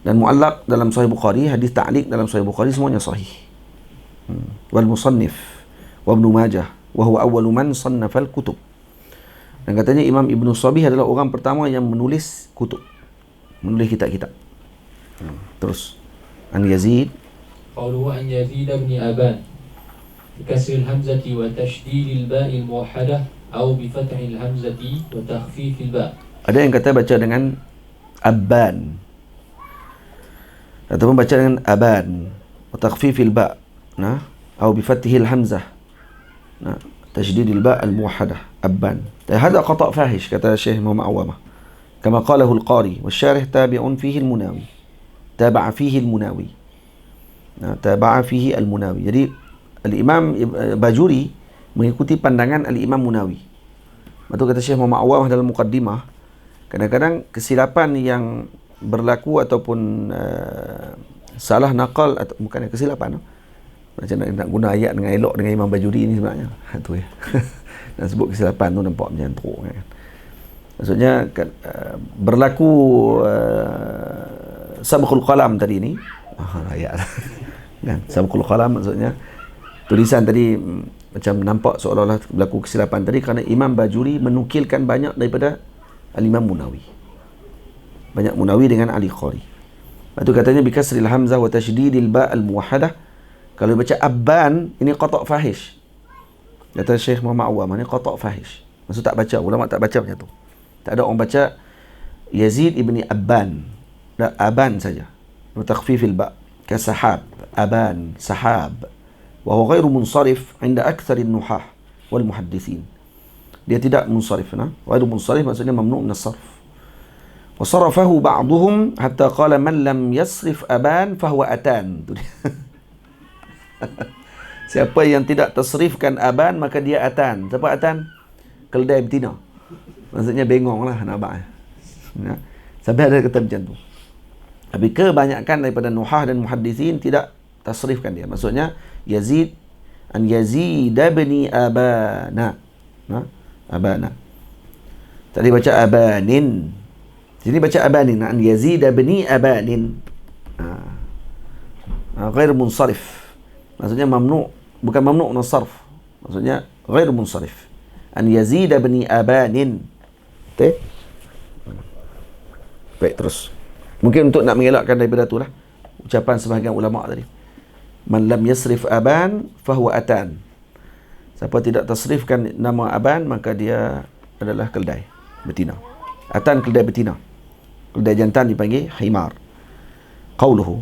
Dan mu'allaq dalam Sahih Bukhari, hadis ta'liq dalam Sahih Bukhari semuanya sahih. Wal musannif wa Ibnu Majah wa huwa awwalu man sannafal kutub. Dan katanya Imam Ibnu Sabih adalah orang pertama yang menulis kutub, menulis kitab-kitab. Terus an Yazid قوله عن يزيد بن أبان بكسر الهمزة وتشديد الباء الموحدة أو بفتح الهمزة وتخفيف الباء. Ada yang kata baca dengan Abban, ataupun baca dengan Aban wa takhfifil ba, nah, atau bi fathil hamzah, nah, tasydidil ba al muwahhadah, Abban. Hada qata' fahish, kata Syekh Muhammad Awamah, kama qalahu al-Qari wa syarih tabi'un fihi al-Munawi, taba'a fihi al-Munawi. Nah, taba'a fihi al-Munawi. Jadi al-Imam Bajuri mengikuti pandangan al-Imam Munawi. Betul kata Syekh Muhammad Awamah dalam muqaddimah, kadang-kadang kesilapan yang berlaku ataupun salah naqal, atau bukan kesilapan, macam nak guna ayat dengan elok dengan Imam Bajuri ini sebenarnya. Itu ya. Dan sebut kesilapan tu nampak macam teruk kan. Maksudnya berlaku sabqul qalam tadi ni. Ayat kan, sabqul qalam maksudnya tulisan tadi macam nampak seolah-olah berlaku kesilapan tadi kerana Imam Bajuri menukilkan banyak daripada al-Imam Munawi. Banyak Munawi dengan Ali Qari. Lepas tu katanya bikasril hamzah wa tasydidil ba al-muwahhadah. Kalau baca Abban, ini qata' fahish. Kata Syekh Muhammad Awam, ini qata' fahish. Maksud tak baca, ulama tak baca macam tu. Tak ada orang baca Yazid ibni Abban. Dah Aban saja. Wa takhfifil ba ka sahab, Aban, sahab. Wa huwa ghairu munsarif 'inda aktsarin nuhah wal muhaddithin. Dia tidak munsarif, nah. Ghairu munsarif maksudnya mamnu' min as-sarf. Wa sarafahu ba'dhum hatta qala man lam yasrif aban fahuwa atan. Siapa yang tidak tasrifkan aban maka dia atan. Siapa atan? Keldai betina. Maksudnya bengonglah nampak. Ya. Sampai ada kata macam tu. Tapi kebanyakan daripada nuhah dan muhaddithin tidak tasrifkan dia. Maksudnya Yazid an Yazid bin Abana. Nah, Abana. Tadi baca Abanin. Sini baca Abanin. An Yazid bin Abanin. Ghair munsarif. Maksudnya mamnu', bukan mamnu' min as-sarf. Maksudnya ghair munsarif. An Yazid bin Abanin. Betul? Baik, terus. Mungkin untuk nak mengelakkan daripada itulah ucapan sebahagian ulama tadi. Man lam yasrif aban fahuwa atan. Siapa tidak tasrifkan nama aban maka dia adalah keldai betina. Atan keldai betina. Keldai jantan dipanggil himar. Qauluhu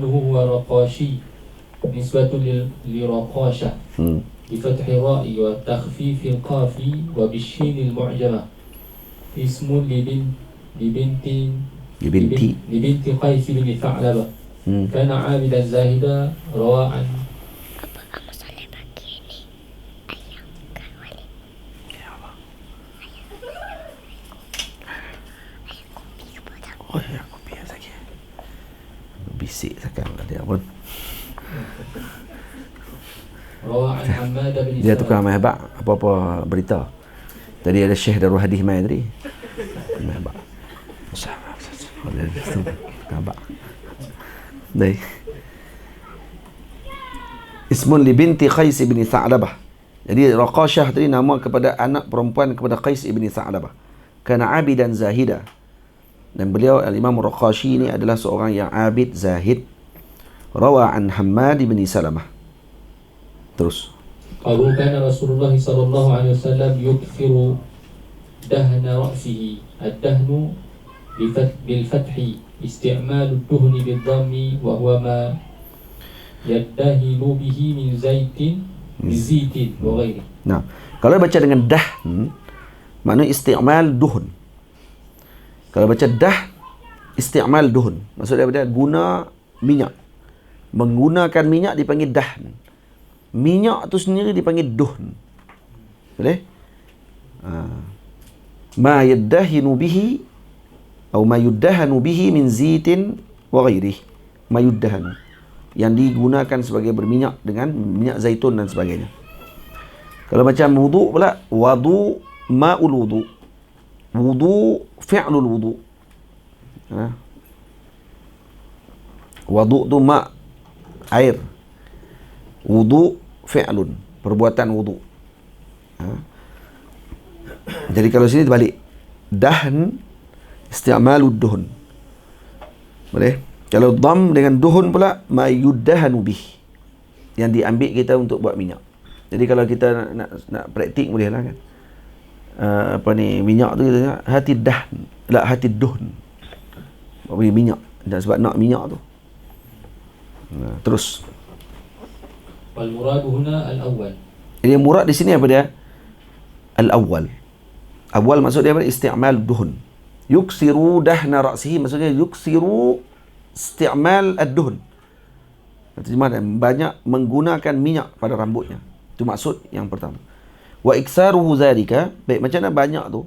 huwa raqashi nisbatu liraqasha bi fathi ra'i wa takhfifil qafi wa bishin al-mu'jamah ismun لبنت قيس بن ثعلبة كان عابدا زاهدا رواء bisik sekarang dia pun. Rawa'a Hammad bin Dia tukang mahbak apa-apa berita. Tadi ada Syekh Darul Hadis mai tadi. Mahbak. Baik. Ismun li binti Qais bin Tha'labah. Jadi Raqashah tadi nama kepada anak perempuan kepada Qais bin Tha'labah. Kana abidan zahida. Dan beliau al-Imam Raqashi ini adalah seorang yang abid zahid. Rawa an Hammad bin Salamah. Terus. Qalu kana Rasulullah sallallahu alaihi wasallam yukthiru dahna ra'sihi. Ad-dahnu بالفتح استعمال الدهن بالضم وهو ما يدهن به من زيت وغيره. Nah, kalau baca dengan dah, maknanya isti'mal duhun. Kalau baca dah, isti'mal duhun. Maksudnya dia guna minyak. Menggunakan minyak dipanggil dah. Minyak tu sendiri dipanggil duhn. Boleh? Ma yaddahinu bihi atau ma yuddahanu bihi min zitin wa ghairihi. Ma yuddahanu, yang digunakan sebagai berminyak dengan minyak zaitun dan sebagainya. Kalau macam wudu pula, wudu ma'ul wudu. Wudu fi'lul wudu. Wudu tu ma', air. Wudu fi'lun, perbuatan wudu. Jadi kalau sini terbalik. Dahn isti'malud duhun. Boleh? Kalau dham dengan duhun pula, ma yuddahanu bih, yang diambil kita untuk buat minyak. Jadi kalau kita nak praktik boleh lah kan. Minyak tu kita hati dahn, hati duhun. Bagi minyak. Dan sebab nak minyak tu. Terus. Wal muradu huna al-awwal. Jadi yang murad di sini apa dia? Al-awwal. Awal maksud dia apa? Isti'mal duhun. Yuksiru dahna ra'sihi, maksudnya yuksiru isti'mal ad-duhun. Terjemah banyak menggunakan minyak pada rambutnya. Itu maksud yang pertama. Wa iksaruhu zalika, baik macam mana banyak tu?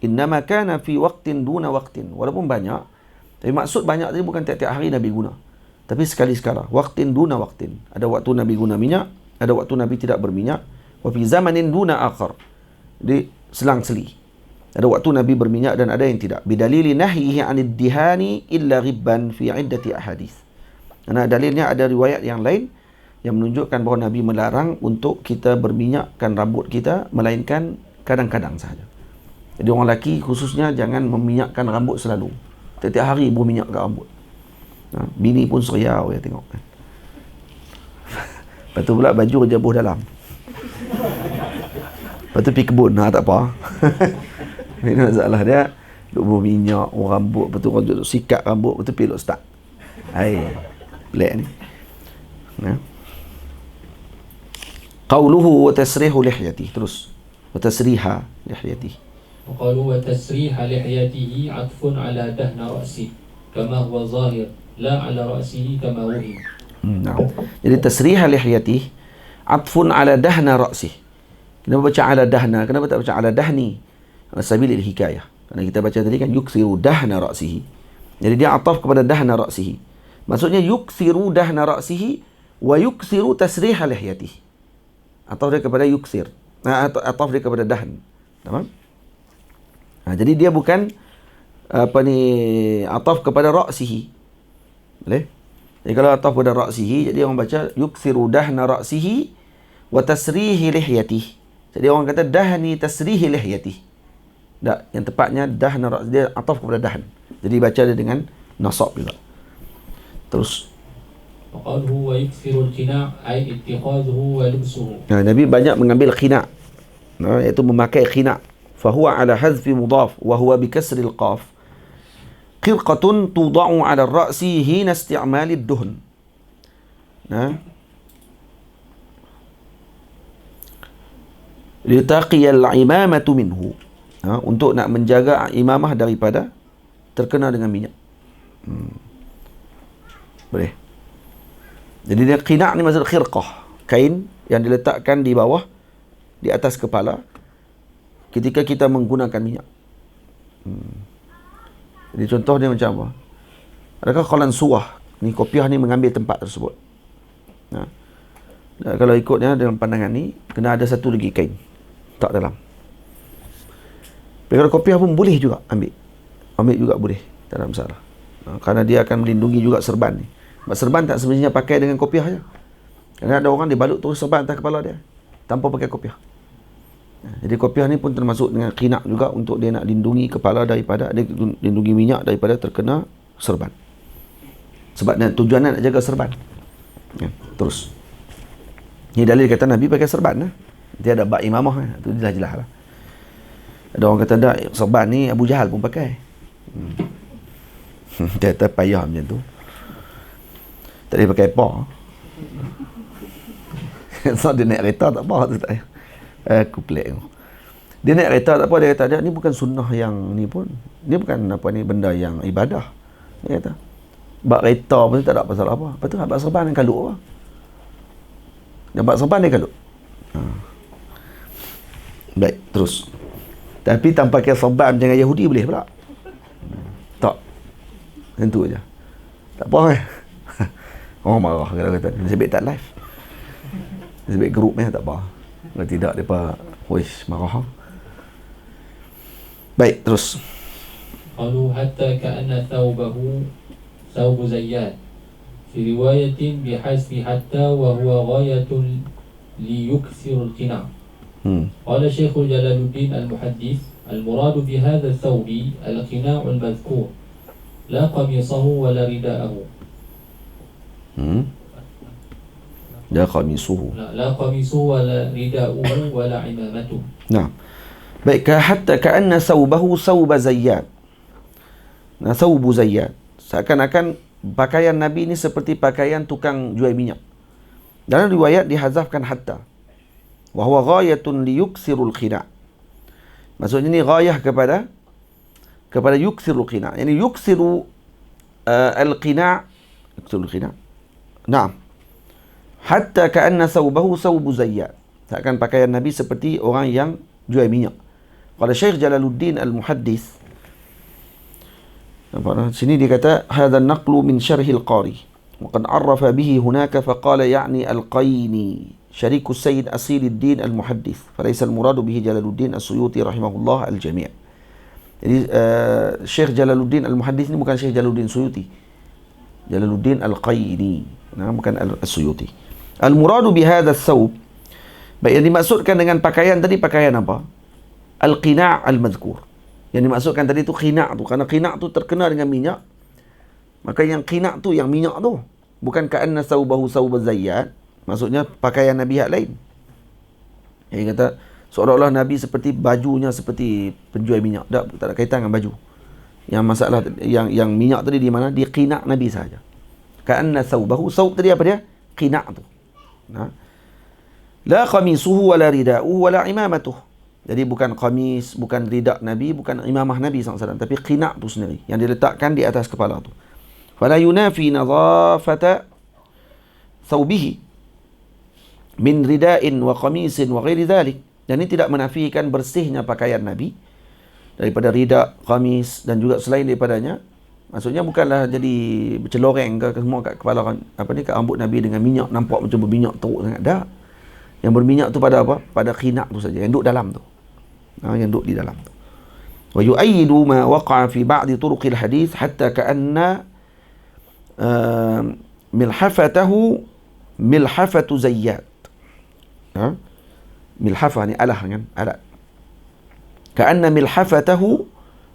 Innama kana fi waqtin duna waqtin. Walaupun banyak, tapi maksud banyak tadi bukan tiap-tiap hari Nabi guna. Tapi sekali-sekala, waqtin duna waqtin. Ada waktu Nabi guna minyak, ada waktu Nabi tidak berminyak. Wa fi zamanin duna akhar. Jadi selang-seli. Ada waktu Nabi berminyak dan ada yang tidak. Bidalili nahyihi 'anid dihani illa ghibban fi 'iddati ahadits. Karena dalilnya ada riwayat yang lain yang menunjukkan bahawa Nabi melarang untuk kita berminyakkan rambut kita, melainkan kadang-kadang sahaja. Jadi orang lelaki khususnya jangan meminyakkan rambut selalu. Setiap hari berminyak kat rambut. Bini pun seriau ya tengok. Lepas tu pula baju rejabuh dalam. Lepas tu pergi kebun, tak apa. Ini masalah dia. Duk berminyak rambut, lepas tu orang duk sikat rambut, lepas tu pergi duk start. Pelik ni. Qawluhu wa tasrihu lihyatihi. Terus. Wa tasriha lihyatihi. Qawluhu wa tasriha lihyatihi atfun ala dahna ra'si kama huwa zahir, la ala ra'sihi kama wuhim. Jadi tasriha lihyatihi atfun ala dahna ra'sihi. Kenapa baca ala dahna? Kenapa tak baca ala dahni? Sabilil hikayah. Kerana kita baca tadi kan yuksiru dahna ra'sihi. Jadi dia ataf kepada dahna ra'sihi. Maksudnya yuksiru dahna ra'sihi wa yuksiru tasriha lihyatihi. Ataf dia kepada yuksir. Ataf dia kepada dahn. Tamam? Jadi dia bukan ataf kepada ra'sihi. Boleh? Jadi kalau ataf kepada ra'sihi, jadi orang baca yuksiru dahna ra'sihi wa tasrihi lihyatihi. Jadi orang kata dahni tasrihi lihyatihi. Tak, yang tepatnya dahna ra'sihi, dia ataf kepada dahn. Jadi baca dia dengan nasab juga. Terus Waqaluhu wa yukthiru al-qina' ay ittikhadhuhu wa lubsuhu. Nabi banyak mengambil qina', iaitu memakai qina'. Fahuwa ala hazfi mudaf wa huwa bi kasri al-qaf. Qirqatun tuda'u ala ar-ra'si hina isti'mal ad-duhn. Litaqiya al-imamatu minhu. Untuk nak menjaga imamah daripada terkena dengan minyak. Boleh. Jadi dia qina' ni maksud khirqah, kain yang diletakkan di bawah, di atas kepala ketika kita menggunakan minyak. Jadi contoh dia macam apa? Adakah qalan suwah ni, kopiah ni mengambil tempat tersebut? Kalau ikutnya dalam pandangan ni, kena ada satu lagi kain tak dalam. Tapi kalau kopiah pun boleh juga ambil juga boleh, tak ada masalah. Kerana dia akan melindungi juga serban ni. Sebab serban tak semestinya pakai dengan kopiah je. Kerana ada orang dia balut terus serban atas kepala dia tanpa pakai kopiah. Jadi kopiah ni pun termasuk dengan qina' juga, untuk dia nak lindungi kepala daripada, dia lindungi minyak daripada terkena serban. Sebab tujuannya nak jaga serban. Terus. Ni dalil kata Nabi pakai serban lah. Dia ada bab imamah, tu jelas-jelas lah. Ada orang kata tak, serban ni Abu Jahal pun pakai. Dia kata payah macam tu. Tak boleh pakai apa. So dia naik kereta tak apa tu tak payah. Aku pelik. Dia naik kereta tak apa, dia kata ni bukan sunnah yang ni pun. Ni bukan apa ni, benda yang ibadah. Dia kata bak kereta pun tak ada pasal apa. Lepas tu bak serban yang kalut apa. Dia bak serban dia kalut. Baik, terus. Tapi tanpa pakai serban macam Yahudi boleh pula. Tak. Macam tu je. Tak apa kan? Orang marah kalau kata nasib baik tak live. Nasib baik group tak apa. Kalau tidak depa hoish marah. Baik, terus. قالوا حتى كأن ثوبه ثوب زياد في رواية بحذف حتى وهو غاية ليكثر القناع. قال شيخ جلال الدين المحدث المراد بهذا الثوب القناع المذكور لا قميصه ولا رداءه. لا قميصه. لا قميصه ولا رداءه ولا عمامته. نعم. Baik, hatta ka'anna thawbahu thawba zayyad. Nah, thawbu zayyad. Seakan-akan pakaian Nabi ini seperti pakaian tukang jual minyak. Dalam riwayat dihazafkan hatta. Wa huwa ghayatun liyuksirul khina'. Maksudnya ini ghayah kepada yuksirul khina'. Yani yuksiru al-khina'. Yuksirul khina'. Naam. Hatta ka'anna thawbahu thawbu zayyad. Seakan pakaian Nabi seperti orang yang jual minyak. Qala Syekh Jalaluddin Al-Muhaddis. Sini dia kata hadha an-naqlu min syarhil qari wa qad arrafa bihi hunaka faqala ya'ni al-Qaini syariku Sayyid Asiluddin Al-Muhaddis falaysa al-muradu bihi Jalaluddin As-Suyuti rahimahullah al-jami'. Jadi Syekh Jalaluddin Al-Muhaddis ini bukan Syekh Jalaluddin Suyuti. Jalaluddin Al-Qaini, bukan As-Suyuti. Al-muradu bi hadha ath-thawb, baik, yang dimaksudkan dengan pakaian tadi pakaian apa? Al-qina' al-madhkur. Yang dimaksudkan tadi tu qina' tu, kerana qina' tu terkena dengan minyak. Maka yang qina' tu yang minyak tu, bukan ka'anna thawbahu thawba zayyad. Maksudnya pakaian Nabi yang lain. Yang kata seolah-olah Nabi seperti bajunya seperti penjual minyak. Tak ada kaitan dengan baju. Yang masalah yang minyak tadi di mana? Di qina' Nabi saja. Ka'anna thawbahu, thawb tadi apa dia? Qina' tu. La qamisuhu wala rida'uhu wala imamatuhu. Jadi bukan qamis, bukan ridak Nabi, bukan imamah Nabi SAW, tapi qina' tu sendiri yang diletakkan di atas kepala tu. Fala yunafi nadhafata thawbihi min rida'in wa qamisin wa ghairi dhalik. Dan ini tidak menafikan bersihnya pakaian Nabi daripada ridak, qamis dan juga selain daripadanya. Maksudnya bukanlah jadi berceloreng ke semua kat kepala kat rambut Nabi dengan minyak nampak macam berminyak teruk sangat. Tak. Yang berminyak tu pada apa? Pada qina' tu saja, yang duduk dalam tu. Yang duduk di dalam tu. Wa yu'ayyidu ma waqa'a fi ba'di turuqil hadith hatta ka'anna milhafatahu milhafatu zayyad. Milhafah ni alah kan? Alat. Ka'anna milhafatahu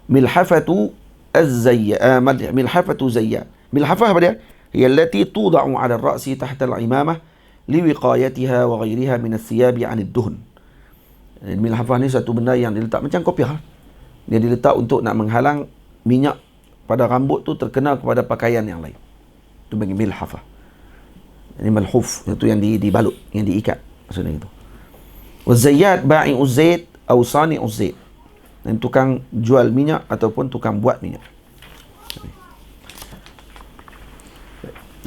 milhafatu az-zayyad. Milhafatu zayyad. Milhafah apa dia? Hiya allati tuda'u 'ala ar-ra'si tahta al-imamah liwiqayatiha wa ghairiha min ath-thiyabi 'an ad-duhn. Milhafah ni satu benda yang diletak macam kopiah. Dia diletak untuk nak menghalang minyak pada rambut tu terkena kepada pakaian yang lain. Itu bagi milhafah. Ini malhuf, itu yang dibalut, yang diikat maksudnya itu. Wa zayyad ba'i'u zait aw sani'u zait. Dan tukang jual minyak ataupun tukang buat minyak.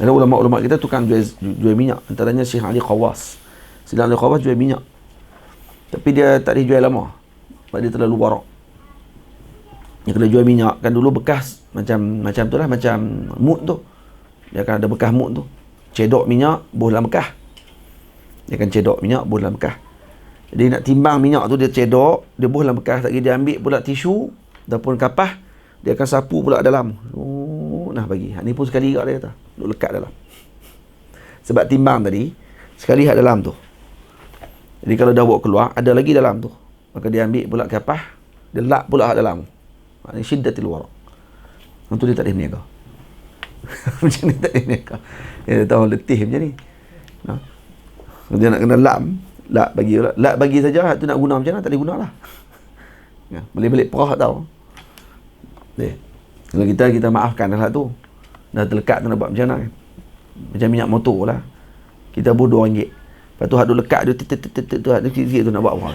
Ada ulama-ulama kita tukang jual minyak, antaranya Syekh Ali Qawas. Syekh Ali Qawas jual minyak. Tapi dia tak dijual lama. Sebab dia terlalu warak. Dia kena jual minyak kan dulu bekas macam tu lah, macam mut tu. Dia akan ada bekas mut tu. Cedok minyak, buh dalam bekas. Dia akan cedok minyak, buh dalam bekas. Jadi nak timbang minyak tu dia cedok, dia buh dalam bekas. Lagi dia ambil pula tisu ataupun kapas, dia akan sapu pula dalam. Nah bagi. Ni pun sekali juga dia kata. Duk lekat dalam. Sebab timbang tadi, sekali hak dalam tu. Jadi kalau dah bawa keluar, ada lagi dalam tu. Maka dia ambil pula kapas, dia lap pula hak dalam. Ini syiddatil warak. Untuk dia tak boleh berniaga. Macam ni tak boleh berniaga. Dia tahu letih macam ni. Dia nak kena lap bagi saja. Hak tu nak guna macam mana, tak boleh guna lah. Balik-balik perah tau. Kalau kita maafkan dah tu. Dah terlekat tu nak buat macam mana kan. Macam minyak motor lah. Kita buat RM2. Lepas tu hak tu lekat dia tu hak tu nak buat apa.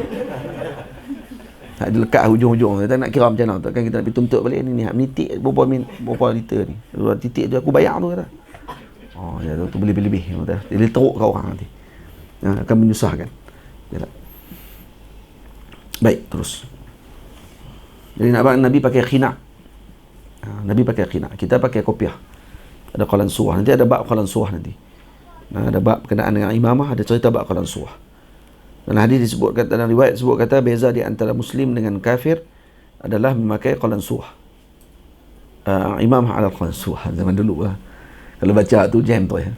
Hak dia lekat hujung-hujung. Kita nak kira macam mana. Takkan kita nak pergi tuntut balik ni. Hak menitik berapa liter ni. 2 titik tu aku bayar tu kata. Oh ya tu boleh lebih. Dia teruk kat orang nanti. Akan menyusahkan. Baik, terus. Jadi Nabi pakai khina'. Nabi pakai qina, kita pakai kopiah. Ada qalan surah, nanti ada bab qalan surah nanti. Ada bab berkenaan dengan imamah, ada cerita bab qalan surah. Dalam hadis disebut, dalam riwayat disebut kata beza di antara muslim dengan kafir adalah memakai qalan surah. Imamah ala qalan surah zaman dulu lah. Kalau baca tu jam tu ya.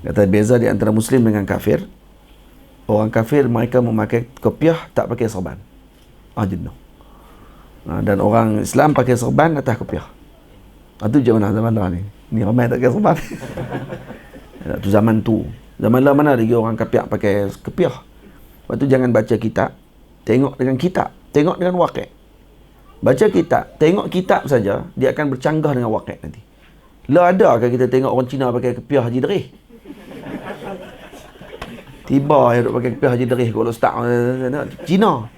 Kata beza di antara muslim dengan kafir. Orang kafir mereka memakai kopiah, tak pakai serban. Jenuh. Dan orang Islam pakai serban atas kopiah. Itu je mana zaman dah ni. Ni ramai tak pakai serban. Itu zaman tu. Zaman lah mana lagi orang kafir pakai kopiah. Lepas tu jangan baca kitab. Tengok dengan kitab. Tengok dengan waqi'. Baca kitab. Tengok kitab saja. Dia akan bercanggah dengan waqi' nanti. Lah adakah kita tengok orang Cina pakai kopiah Haji Derih? Tiba ya duk pakai kopiah Haji Derih kalau start Cina.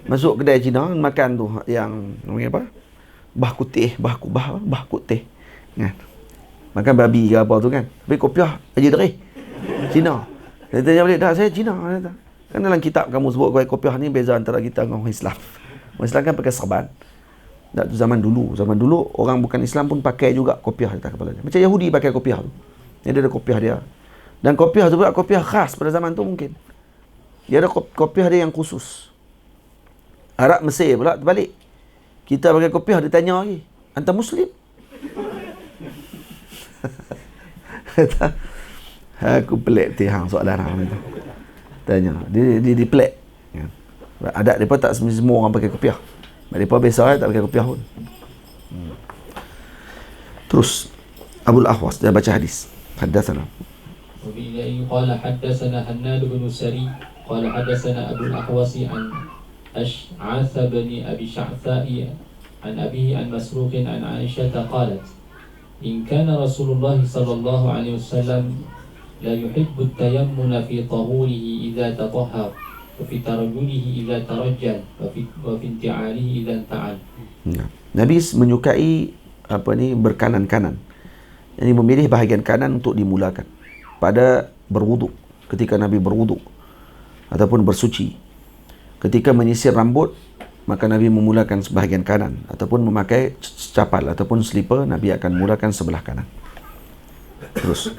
Masuk kedai Cina makan tu yang namanya apa? Bah kutih, bah kutih. Kan? Makan babi ke apa tu kan. Tapi kopiah Haji Derih. Cina. Dia tanya balik, dah saya Cina. Kan dalam kitab kamu sebut kopiah ni beza antara kita dengan orang Islam. Orang Islam kan pakai serban. Tak tu zaman dulu. Zaman dulu orang bukan Islam pun pakai juga kopiah di atas kepala dia. Macam Yahudi pakai kopiah tu. Dia ada kopiah dia. Dan kopiah tu pula kopiah khas pada zaman tu mungkin. Dia ada kopiah dia yang khusus. Arab Mesir pula terbalik. Kita pakai kopiah dia tanya lagi. Anta Muslim? Aku pelik hang soalan hang tu. Tanya. Dia pelik. Adat mereka tak semua orang pakai kopiah. Mereka biasa tak pakai kopiah pun. Terus Abul Ahwas dia baca hadis. Haddatsana. وبه قال حدثنا حناد بن سري قال حدثنا أبو الأحوص عن أشعث بن أبي شعثاء عن أبيه عن مسروق عن عائشة قالت إن كان رسول الله صلى الله عليه وسلم لا يحب التيمن في طهوره إذا تطهر وفي ترجله إذا ترجل وفي انتعاله إذا انتعل. Nabi menyukai berkanan-kanan. Yang memilih bahagian kanan untuk dimulakan pada berwuduk, ketika Nabi berwuduk ataupun bersuci. Ketika menyisir rambut, maka Nabi memulakan bahagian kanan, ataupun memakai capal ataupun slipper, Nabi akan mulakan sebelah kanan. Terus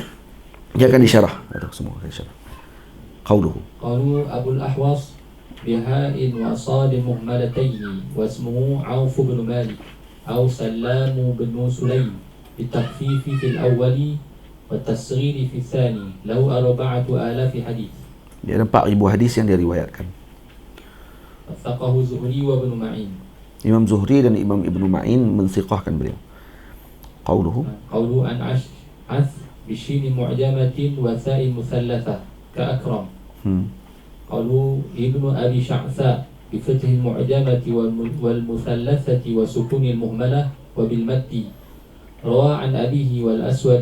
dia akan disyarah atau semua disyarah. Qauluhu Abul Ahwas biha'in wa sadin muhmalatayn wa ismuhu Auf bin Malik أو سلام بن سليم بالتخفيف في الأول والتصغير في الثاني له 4,000 حديث. Dia ada 4,000 hadis yang dia riwayatkan. وثقه زهري وابن معين. Imam Zuhri dan Imam Ibnu Ma'in mensiqahkan beliau. Qauluhu an Ash'ath bishin mu'jamatin wa tha'in muthallatha ka'akram. Qalu Ibnu Abi Sha'tha بفتح المعجمة والمثلثة وسكون المهملة وبالمد. روى عن أبيه والأسود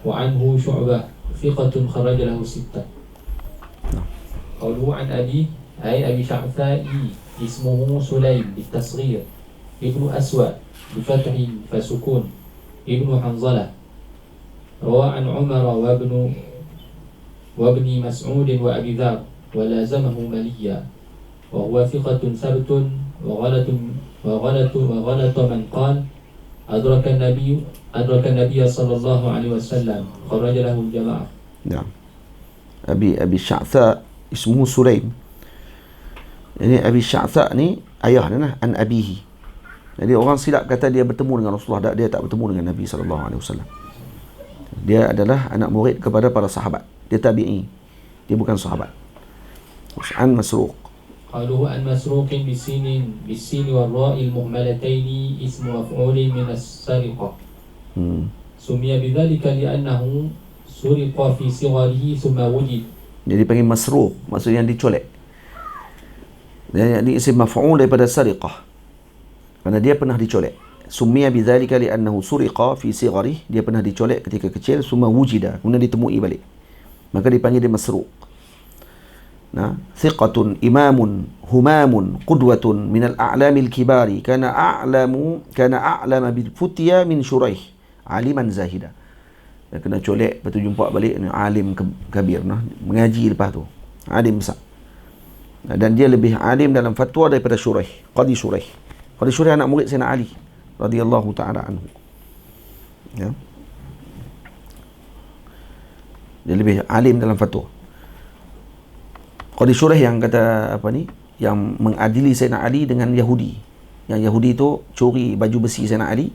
وعنه شعبة ثقة خرج له 6. قوله عن أبيه أي أبي شعثاء اسمه سليم بالتصغير ابن أسود بفتح فسكون ابن حنظلة. روى عن عمر وابن مسعود وأبي ذر ولازمه مليا وهو ثقة ثبت وغلط من قال أدرك النبي صلى الله عليه وسلم خرج له الجماعة. نعم. أبي شعثاء اسمه سليم. Ini Abi Sya'tha ni ayah dia an abihi. Jadi orang silap kata dia bertemu dengan Rasulullah, dia tak bertemu dengan Nabi SAW. Dia adalah anak murid kepada para sahabat. Dia tabi'i. Dia bukan sahabat. An Masruq. قالوا عن مسروق بالسين والراء المهملتين اسم مفعول من السرقة. سمي بذلك لأنه سرق في صغره ثم وجد. Jadi panggil Masruq, maksudnya yang dicolek. Ini isim maf'ul daripada sariqah. Kerana dia pernah dicolek. Summiya bidzalika li'annahu suriqa fi sigharihi, dia pernah dicolek ketika kecil, summa wujida, kemudian ditemui balik. Maka dipanggil dia Masruq. Thiqatun imamun humamun qudwatun minal a'lamil kibari kana a'lama bil futya min Shuraih aliman zahida. Dia kena colek, lepas tu jumpa balik alim kabir, mengaji lepas tu alim besar, dan dia lebih alim dalam fatwa daripada Shuraih, Qadi Shuraih anak murid Sayyidina Ali radhiyallahu ta'ala anhu. Ya. Dia lebih alim dalam fatwa. Qadi Shuraih yang kata apa ni, yang mengadili Sayyidina Ali dengan Yahudi. Yang Yahudi tu curi baju besi Sayyidina Ali.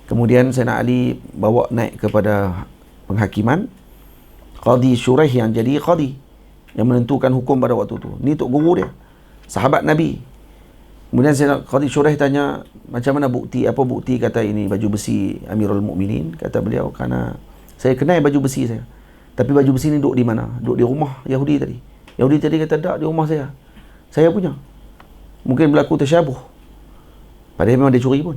Kemudian Sayyidina Ali bawa naik kepada penghakiman. Qadi Shuraih yang jadi qadi, yang menentukan hukum pada waktu tu. Ni tok guru dia, sahabat Nabi. Kemudian Qadi Shuraih tanya, macam mana bukti, apa bukti kata ini baju besi Amirul Mukminin? Kata beliau, kerana saya kenal baju besi saya. Tapi baju besi ni duduk di mana? Duduk di rumah Yahudi tadi. Yahudi tadi kata, tak, di rumah saya. Saya punya. Mungkin berlaku tasyabuh. Padahal memang dia curi pun.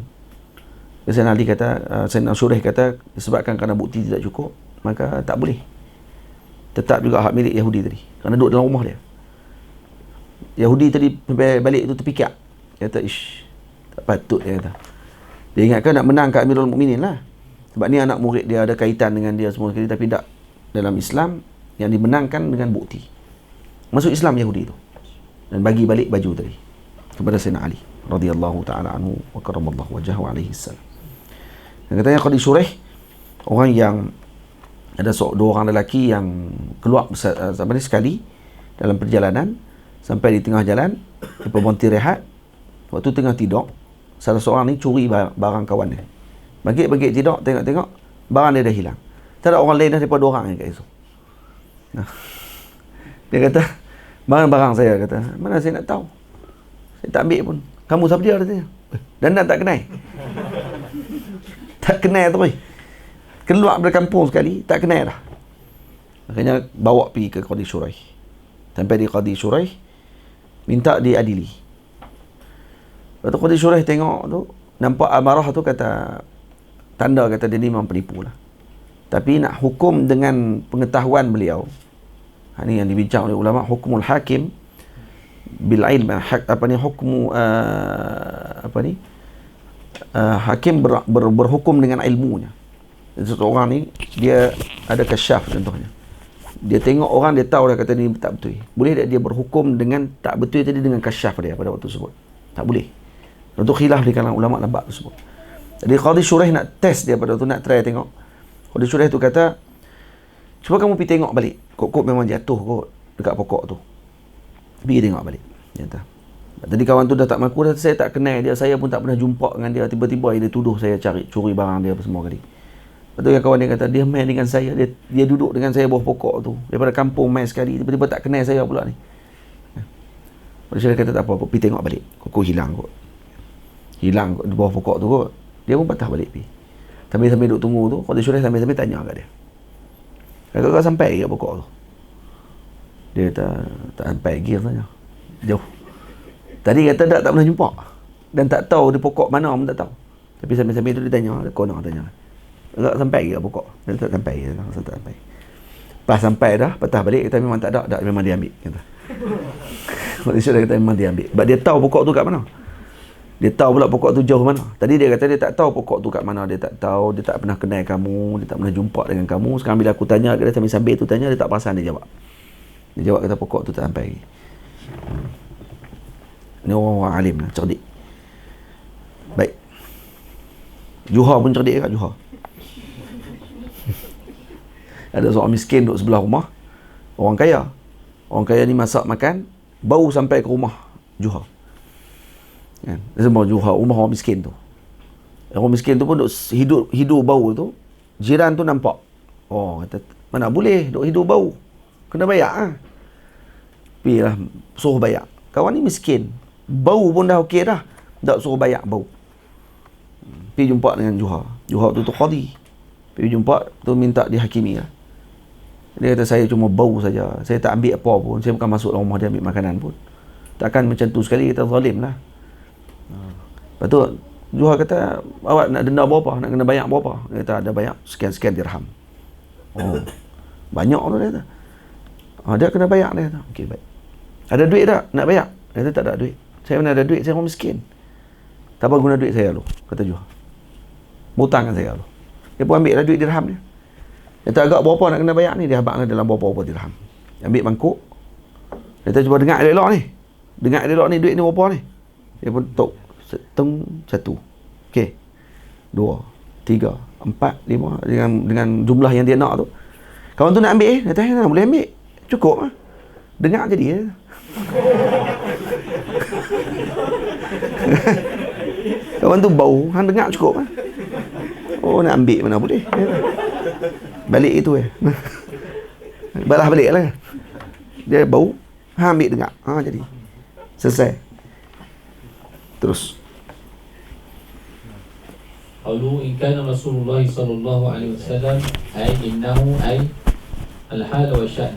Sayyidina Ali kata, Sayyidina Shuraih kata, disebabkan kerana bukti tidak cukup, maka tak boleh. Tetap juga hak milik Yahudi tadi, kerana duduk dalam rumah dia. Yahudi tadi balik itu terpikir. Dia kata, ish, tak patut, dia kata. Dia ingatkan nak menang kat Amirul Mukminin lah. Sebab ni anak murid dia, ada kaitan dengan dia semua sekali. Tapi tak. Dalam Islam, yang dimenangkan dengan bukti. Masuk Islam Yahudi itu. Dan bagi balik baju tadi kepada Sayyidina Ali radhiyallahu ta'ala anhu wa karamallahu wajhahu alaihi salam. Dan katanya Qadi Shuraih, orang yang ada dua orang lelaki yang keluar sampai sekali dalam perjalanan, sampai di tengah jalan, dia berhenti rehat. Waktu tengah tidur, salah seorang ni curi barang kawan dia. Bangkit tidur, tengok-tengok, barang dia dah hilang. Tak ada orang lain dah daripada orang yang kat situ. Nah, dia kata, barang-barang saya, kata, mana saya nak tahu? Saya tak ambil pun. Kamu siapa dia? Katanya. Dan tak kenal. Tak kenal tu. Keluar dari kampung sekali, tak kenal dah. Makanya bawa pergi ke Qadi Shuraih. Sampai di Qadi Shuraih, minta diadili. Lepas tu Qadi Shuraih tengok tu, nampak amarah tu, kata, tanda kata dia ni memang penipu lah. Tapi nak hukum dengan pengetahuan beliau, ini yang dibincang oleh ulama, hukumul hakim bil ilm, hukum hakim berhukum dengan ilmunya. Seseorang ni dia ada kasyaf contohnya. Dia tengok orang, dia tahu dah kata ni tak betul. Boleh tak dia berhukum dengan tak betul tadi dengan kasyaf dia pada waktu tersebut? Tak boleh. Untuk khilaf di kalangan ulama lembab tersebut. Jadi Qadi Shuraih nak test dia pada waktu, nak try tengok. Qadi Shuraih tu kata, cuba kamu pergi tengok balik. Kok memang jatuh kot dekat pokok tu. Pergi tengok balik. Kata. Tadi kawan tu dah tak mengaku, dah saya tak kenal dia, saya pun tak pernah jumpa dengan dia. Tiba-tiba dia tuduh saya curi barang dia apa semua kali. Lepas tu yang kawan dia kata, dia main dengan saya, dia duduk dengan saya bawah pokok tu. Daripada kampung main sekali, tiba-tiba tak kenal saya pula ni. Qadi Shuraih kata, tak apa, pergi tengok balik. Kok hilang kot. Hilang kot di bawah pokok tu kot. Dia pun patah balik pergi. Sambil duduk tunggu tu, Qadi Shuraih sambil tanya kat dia. Kau sampai ke pokok tu? Dia kata, tak sampai lagi katanya. Jauh. Tadi kata tak pernah jumpa. Dan tak tahu di pokok mana pun tak tahu. Tapi sambil tu dia tanya, konon tanya. Tak sampai ke pokok? Dia tak sampai ke? Tak sampai. Pas sampai dah, patah balik, kata memang tak ada. Memang dia ambil. Kata. Qadi Shuraih kata memang dia ambil. Sebab dia tahu pokok tu kat mana. Dia tahu pula pokok tu jauh mana. Tadi dia kata dia tak tahu pokok tu kat mana. Dia tak tahu, dia tak pernah kenal kamu, dia tak pernah jumpa dengan kamu. Sekarang bila aku tanya, dia sambil tu tanya, dia tak perasan dia jawab. Dia jawab kata pokok tu tak sampai. Ni orang alim lah, cerdik. Baik. Juha pun cerdik kat Juha. Ada seorang miskin duduk sebelah rumah orang kaya. Orang kaya ni masak makan, bau sampai ke rumah Juha. Kan? Semua Juha, rumah orang miskin tu. Orang miskin tu pun duk hidup bau tu. Jiran tu nampak. Oh, kata, mana boleh duk hidup bau. Kena bayar ah. Pergilah suruh bayar. Kawan ni miskin. Bau pun dah okey dah. Tak suruh bayar bau. Pergi jumpa dengan Juha. Juha tu qadi. Pergi jumpa tu minta dihakimi lah. Dia kata saya cuma bau saja. Saya tak ambil apa pun. Saya bukan masuk dalam rumah dia ambil makanan pun. Takkan macam tu sekali kita zalim lah. Lepas tu Juha kata, awak nak denda berapa? Nak kena bayar berapa? Dia kata ada bayar sekian-sekian dirham. Oh, banyak tu dia kata. Dia kena bayar, dia kata. Okey, baik. Ada duit tak nak bayar? Dia kata tak ada duit. Saya mana ada duit, saya orang miskin. Tak apa guna duit saya lu, kata Juha. Hutangkan saya lu. Dia pun ambil lah duit dirham dia. Dia kata agak berapa nak kena bayar ni? Dia habang dalam berapa dirham. Dia ambil mangkuk. Dia kata cuba dengar elok ni. Dengar elok ni, duit ni berapa ni? Dia pun tok seteng satu. Okey. 2, 3, 4, 5 dengan jumlah yang dia nak tu. Kawan tu nak ambil dia tanya, boleh ambil. Cukup lah. Dengar jadi. Kawan tu bau, hang dengar cukup lah. Oh, nak ambil mana boleh. Balik itu balas balik lah. Dia bau, hang ambil dengar. Jadi selesai. Terus. قوله إن كان رسول الله صلى الله عليه وسلم أي إنه أي الحال والشأن.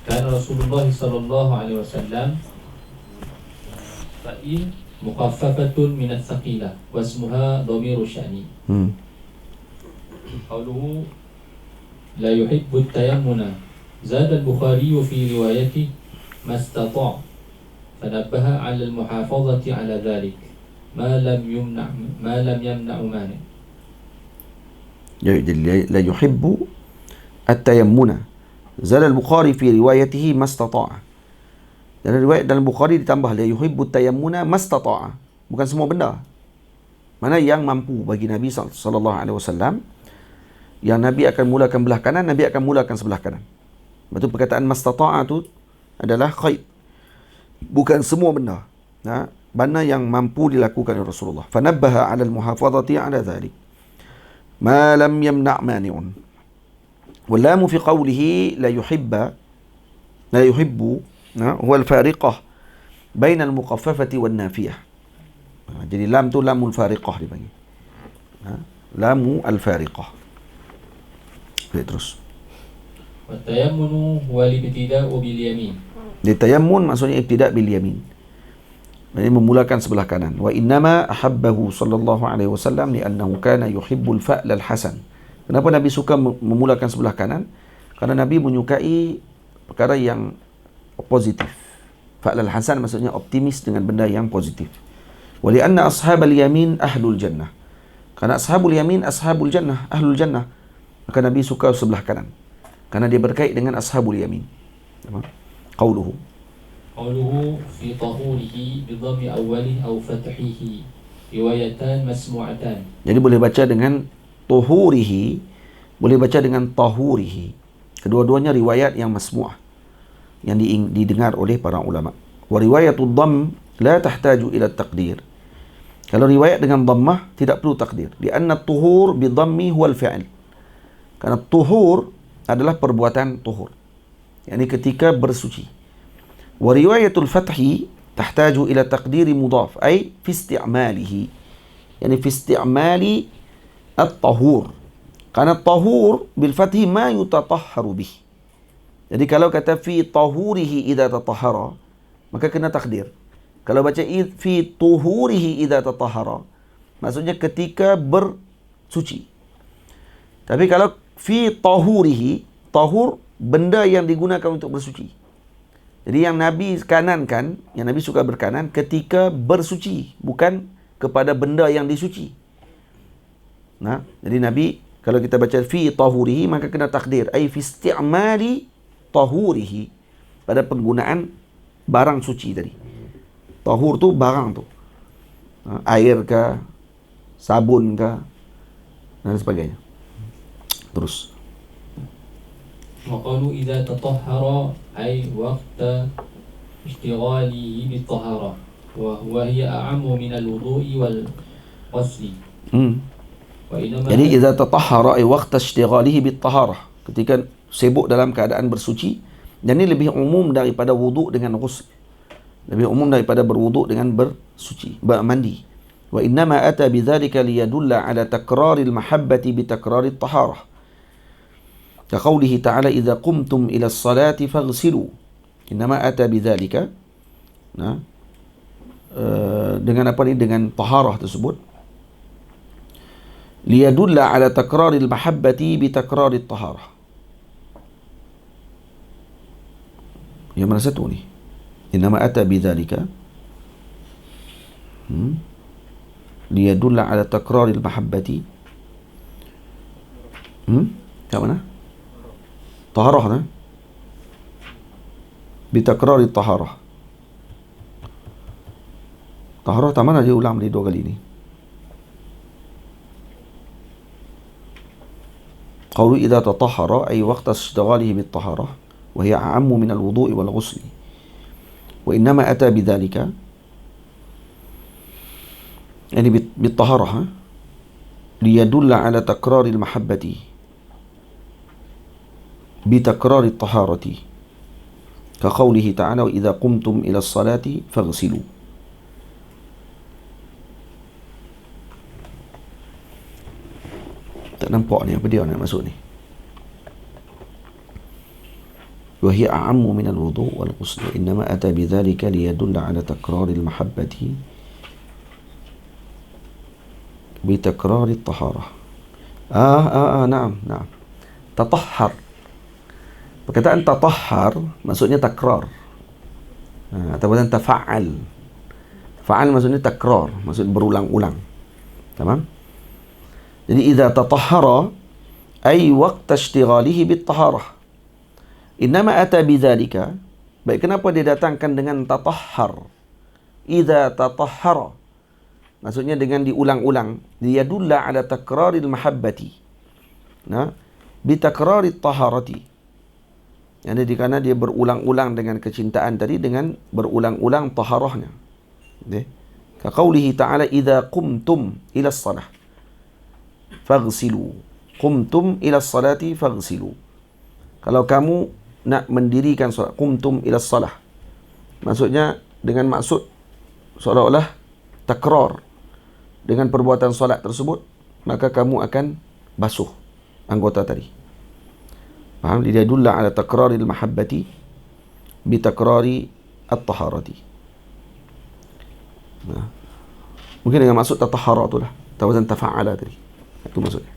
كان رسول الله صلى الله عليه وسلم فإن مخففة من الثقيلة واسمها ضمير الشأن. قوله لا يحب التيمم. زاد البخاري في روايته ما استطاع فنبه على المحافظة على ذلك ما لم يمنع مانع. Jadi la yuhibbu at-tayammuna. Zala al-Bukhari fi riwayatihi mastata'a. Dalam riwayat dalam Bukhari ditambah la yuhibbu at-tayammuna mastata'a. Bukan semua benda. Mana yang mampu bagi Nabi sallallahu alaihi wasallam, yang Nabi akan mulakan belah kanan, Nabi akan mulakan sebelah kanan. Betul perkataan mastata'a tu adalah khair. Bukan semua benda. Benda yang mampu dilakukan oleh Rasulullah. Fanabbaha 'ala al-muhafazati 'ala dhalik. Ma lam yamna' mani'un. Wal-lam fi qawlihi la yuhibbu huwa al-fariqah bain al-muqaffafati wan-nafiyah. Jadi lam tu lamul fariqah dipanggil. Lamu al-fariqah. Terus. Wa tayammunu huwa al-ibtida'u bil yamin. Ditayammun maksudnya ibtida' bil yamin. Ini memulakan sebelah kanan. Wa innama ahabbahu sallallahu alaihi wasallam li'annahu kana yuhibbul fa'l al-hasan. Kenapa Nabi suka memulakan sebelah kanan? Karena Nabi menyukai perkara yang positif. Fa'l al-hasan maksudnya optimis dengan benda yang positif. Wa li'anna ashabal yamin ahlul jannah. Karena ashabul yamin ashabul jannah, ahlul jannah. Maka Nabi suka sebelah kanan. Karena dia berkait dengan ashabul yamin. Qauluhu قوله في طهوره بضم أوله أو فتحه روايتان مسموعتان. Jadi boleh baca dengan tuhurihi, boleh baca dengan tahurihi. Kedua-duanya riwayat yang masmu'ah, yang didengar oleh para ulama. Wa riwayatud dhamm la tahtaju ila taqdir. Kalau riwayat dengan dhammah tidak perlu takdir. Lianna tuhur bi dhammi huwa al-fi'l. Karena tuhur adalah perbuatan tuhur. yakni ketika bersuci. Wa riwayatul fathi tahtaju ila taqdiri mudhaf ay fi isti'malihi, yani fi isti'mali at-tahur, karena tahur bil fathi ma yutatahharu bih. Jadi kalau kata fi tahurihi idza tatahhara, maka kena takdir. Kalau baca fi tuhurihi idza tatahhara, maksudnya ketika bersuci. Tapi kalau fi tahurihi, tahur benda yang digunakan untuk bersuci. Jadi yang Nabi kanankan, yang Nabi suka berkanan ketika bersuci, bukan kepada benda yang disuci. Nah, jadi Nabi kalau kita baca fi tahurihi maka kena takdir, ai fi isti'mali tahurihi, pada penggunaan barang suci tadi. Tahur tu barang tu. Air ke, sabun ke, dan sebagainya. Terus. وقالوا إذا تطهر أي وقت اشتغاله بالطهارة وهي أعم من الوضوء والغسل. Jadi إذا تطهر أي وقت اشتغاله بالطهارة, ketika sibuk dalam keadaan bersuci, dan ini lebih umum daripada wuduk dengan ghusl, lebih umum daripada berwuduk dengan bersuci, bermandi. Wa innama ata bidzalika liyadulla ala takraril mahabbati bi takrarit taharah. كقوله تعالى إذا قمتم إلى الصلاة فاغسلوا. إنما أتى بذلك, dengan apa ni, dengan taharah tersebut, liyadulla ala takraril mahabbati bi takrarit taharah. Yang mana satu ni? Innama ata bidzalika liyadulla ala takraril mahabbati. Kat mana? Taharah, bitakrari taharah. Taharah tak mana dia ulang di dua kali ni. قول إذا تطهر أي وقت اشتغاله بالطهارة وهي أعم من الوضوء والغسل وإنما أتى بذلك يعني بالطهارة ليدل على تكرار المحبة بتكرار الطهارة كقوله تعالى وإذا قمتم إلى الصلاة فاغسلوا. Tak nampak ni apa dia nak masuk ni. وهي أعم من الوضوء والغسل إنما أتى بذلك ليدل على تكرار المحبة بتكرار الطهارة. نعم تطهر. Perkataan tatahhar maksudnya takrar. Ataupun tafa'al. Fa'al maksudnya takrar, maksud berulang-ulang. Tamam? Jadi idza tatahhara ay waqta ishtighalihi bit-taharah. Innama ata bidzalika. Baik, kenapa dia datangkan dengan tatahhar? Idza tatahhara. Maksudnya dengan diulang-ulang. Liyadulla ala takraril mahabbati. Bitakrarit taharati. Jadi kerana dia berulang-ulang dengan kecintaan tadi dengan berulang-ulang taharahnya. Ka qaulihi ta'ala idza qumtum ila as-salah faghsilu. Qumtum ila as-salati faghsilu. Kalau kamu nak mendirikan solat, qumtum ila as-salah. Maksudnya dengan maksud seolah-olah takrar dengan perbuatan solat tersebut, maka kamu akan basuh anggota tadi. Faham? Liyadulla ala takraril mahabbati bi takrari at-taharati. Mungkin dengan maksud tatahara itulah, tawazan tafa'ala tadi. Itu maksudnya.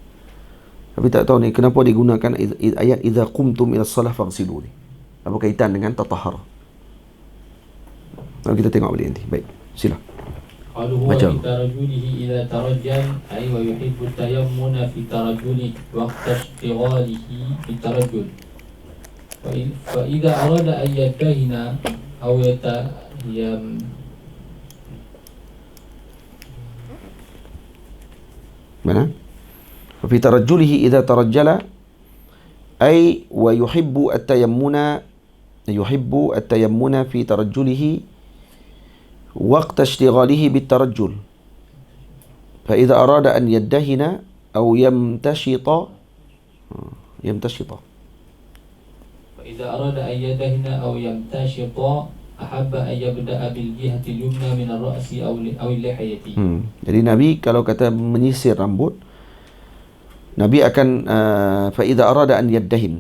Tapi tak tahu ni kenapa digunakan ayat idza qumtum ila shalah faghsilu ni. Apa kaitan dengan tatahara? Mari kita tengok balik nanti. Baik, sila. Qaluhu wa fi tarajulihi idza tarajjal ay wa yuhibbu tayammuna fi tarajuli waqta ishtighalihi fi tarajjul. Fa idza arada an yatahina aw yatayam mana? Fi tarajjulihi idza tarajjala ay wa yuhibbu at-tayammuna fi tarajjulihi وقت اشتغاله بالترجل فإذا أراد أن يدهن أو يمتشط فإذا أراد أن يدهن أو يمتشط أحب أن يبدأ بالجهة اليمنى من الرأس أو اللحية. Jadi Nabi kalau kata menyisir rambut, Nabi akan فإذا أراد أن يدهن,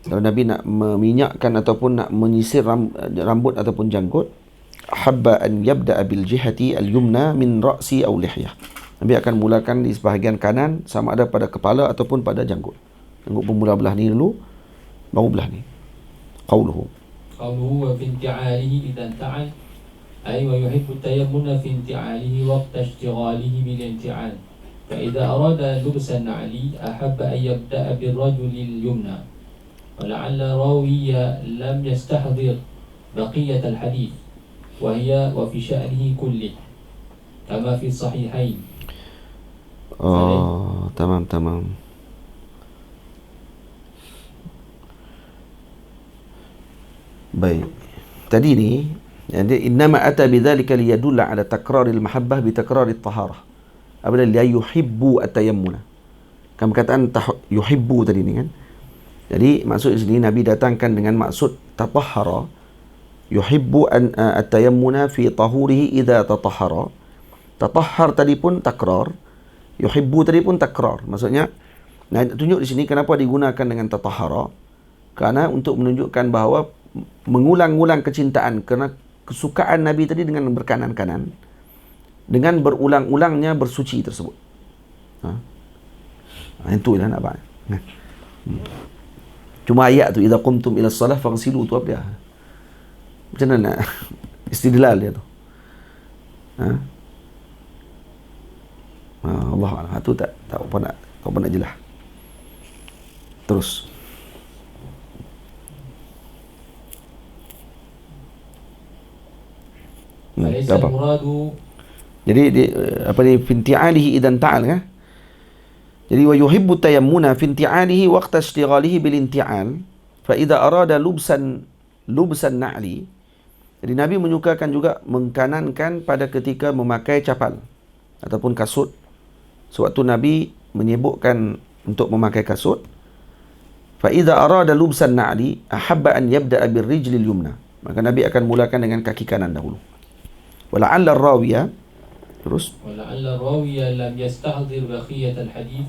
kalau Nabi nak meminyakkan ataupun nak menyisir rambut ataupun janggut, habba an yabda'a bil jihati al-yumna min ra'si aw lihyah. Nabi akan mulakan di sebahagian kanan, sama ada pada kepala ataupun pada janggut. Janggut pemula belah ni dulu, baru belah ni. Qauluhu wa fi inti'alihi idan ta'al ay wa yuhibbu tayammuna fi inti'alihi waqta ishtighalihi bil inti'al. Fa idza arada lubsa an-na'li ahabba an yabda'a bil rajuli al-yumna. Wa la'alla rawiya lam yastahdhir baqiyat al-hadith وهي وفي شأنه كله كما في الصحيحين. تمام. Baik. Tadi ni innama ata bidzalika liyadulla ala takraril mahabbah bi takrarit taharah. Apabila la yuhibbu at-tayammuna. Kan perkataan yuhibbu tadi ni kan. Jadi maksud di sini Nabi datangkan dengan maksud tatahhara. Yuhibbu at-tayammuna fi tahurihi idza tatahhara. Tatahhar tadi pun takrar, yuhibbu tadi pun takrar. Maksudnya tunjuk di sini kenapa digunakan dengan tatahhara? Kerana untuk menunjukkan bahawa mengulang-ulang kecintaan, kerana kesukaan Nabi tadi dengan berkanan-kanan, dengan berulang-ulangnya bersuci tersebut. Itu lah nak apa? Cuma ayat tu idza qumtum ila shalah faghsilu tu apa dia? Macam mana nak istidlal dia tu? Allah Allah tu tak apa nak jelas. Terus. Jadi apa ni finti'alihi idan ta'al kan? Jadi wa yuhibbu tayammuna fi inti'alihi waqta ishtighalihi bil inti'al fa idza arada lubsan na'li. Jadi Nabi menyukakan juga mengkanankan pada ketika memakai capal ataupun kasut. Sewaktu Nabi menyebutkan untuk memakai kasut, fa idza arada lubsan na'li ahabba an yabda'a bir rijlil yumna. Maka Nabi akan mulakan dengan kaki kanan dahulu. Wala'alla rawiya, terus ولعل الراوي لم يستحضر بقية الحديث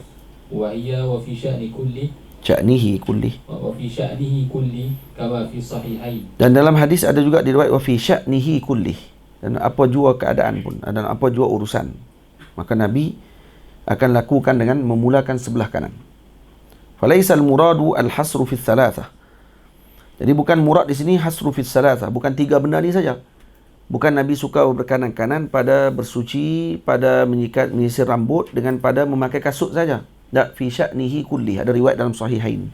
وهي وفي شأن كله sya'nihi kulli. وفي شأنه كله كما في الصحيحين. Dan dalam hadis ada juga diriwayat wa fi sya'nihi kulli. Dan apa jua keadaan pun, dan apa jua urusan, maka Nabi akan lakukan dengan memulakan sebelah kanan. Falaisa al-muradu al-hasru fi thalathah. Jadi bukan murad di sini hasru fi thalathah, bukan tiga benda ni saja. Bukan Nabi suka berkanan-kanan pada bersuci, pada menyisir rambut, dengan pada memakai kasut saja. Tak, fi sya'nihi kulli. Ada riwayat dalam sahihain,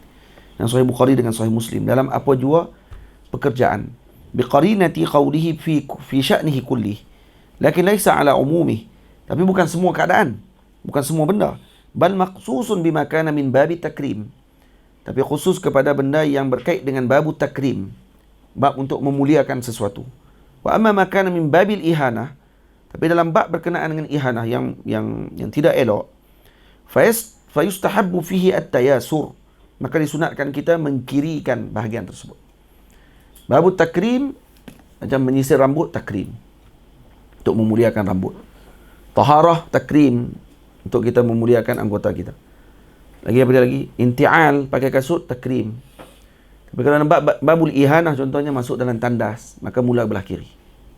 yang sahih Bukhari dengan sahih Muslim, dalam apa jua pekerjaan. Biqarinati qawlihi fi sya'nihi kulli. Lakin laisa ala umumih. Tapi bukan semua keadaan, bukan semua benda. Bal maqsusun bima kana min babi takrim. Tapi khusus kepada benda yang berkait dengan babu takrim, bab untuk memuliakan sesuatu. Wa amma ma kana min babil ihanah, tapi dalam bab berkenaan dengan ihanah yang tidak elok, fayustahabbu fihi at-tayasur, maka disunatkan kita mengkirikan bahagian tersebut. Babu takrim, macam menyisir rambut, takrim, untuk memuliakan rambut. Taharah, takrim, untuk kita memuliakan anggota kita. Lagi apa dia lagi? Inti'al, pakai kasut, takrim. Tapi kalau nampak babul ihanah, contohnya masuk dalam tandas, maka mula belah kiri,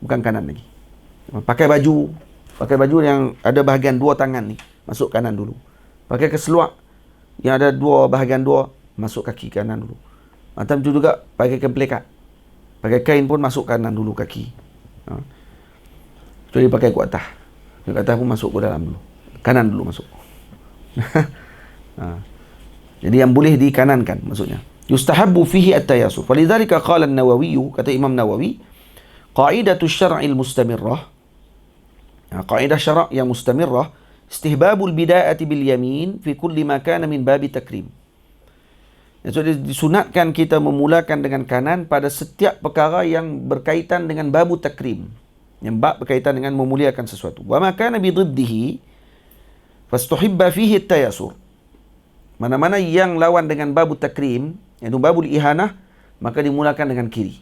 bukan kanan lagi. Pakai baju yang ada bahagian dua tangan ni, masuk kanan dulu. Pakai keseluar yang ada dua bahagian dua, masuk kaki kanan dulu. Macam tu juga pakai kepelekat, pakai kain pun masuk kanan dulu kaki. Kecuali pakai kuat atas, kuat atas pun masuk ke dalam dulu, kanan dulu masuk. Jadi yang boleh dikanankan maksudnya. Yustahabbu fihi at-tayasur. Falidhalika qala an-Nawawi, kata Imam Nawawi, qa'idatu syar'il mustamirrah. Qaidah syara' yang mustamirrah, istihbabul bida'ati bil yamin fi kulli ma kana min babi takrim. Jadi disunatkan kita memulakan dengan kanan pada setiap perkara yang berkaitan dengan babu takrim, yang bab berkaitan dengan memuliakan sesuatu. Wa ma kana bi dhiddihi fastuhibba fihi at-tayasur. Mana-mana yang lawan dengan babu takrim, iaitu babul ihanah, maka dimulakan dengan kiri.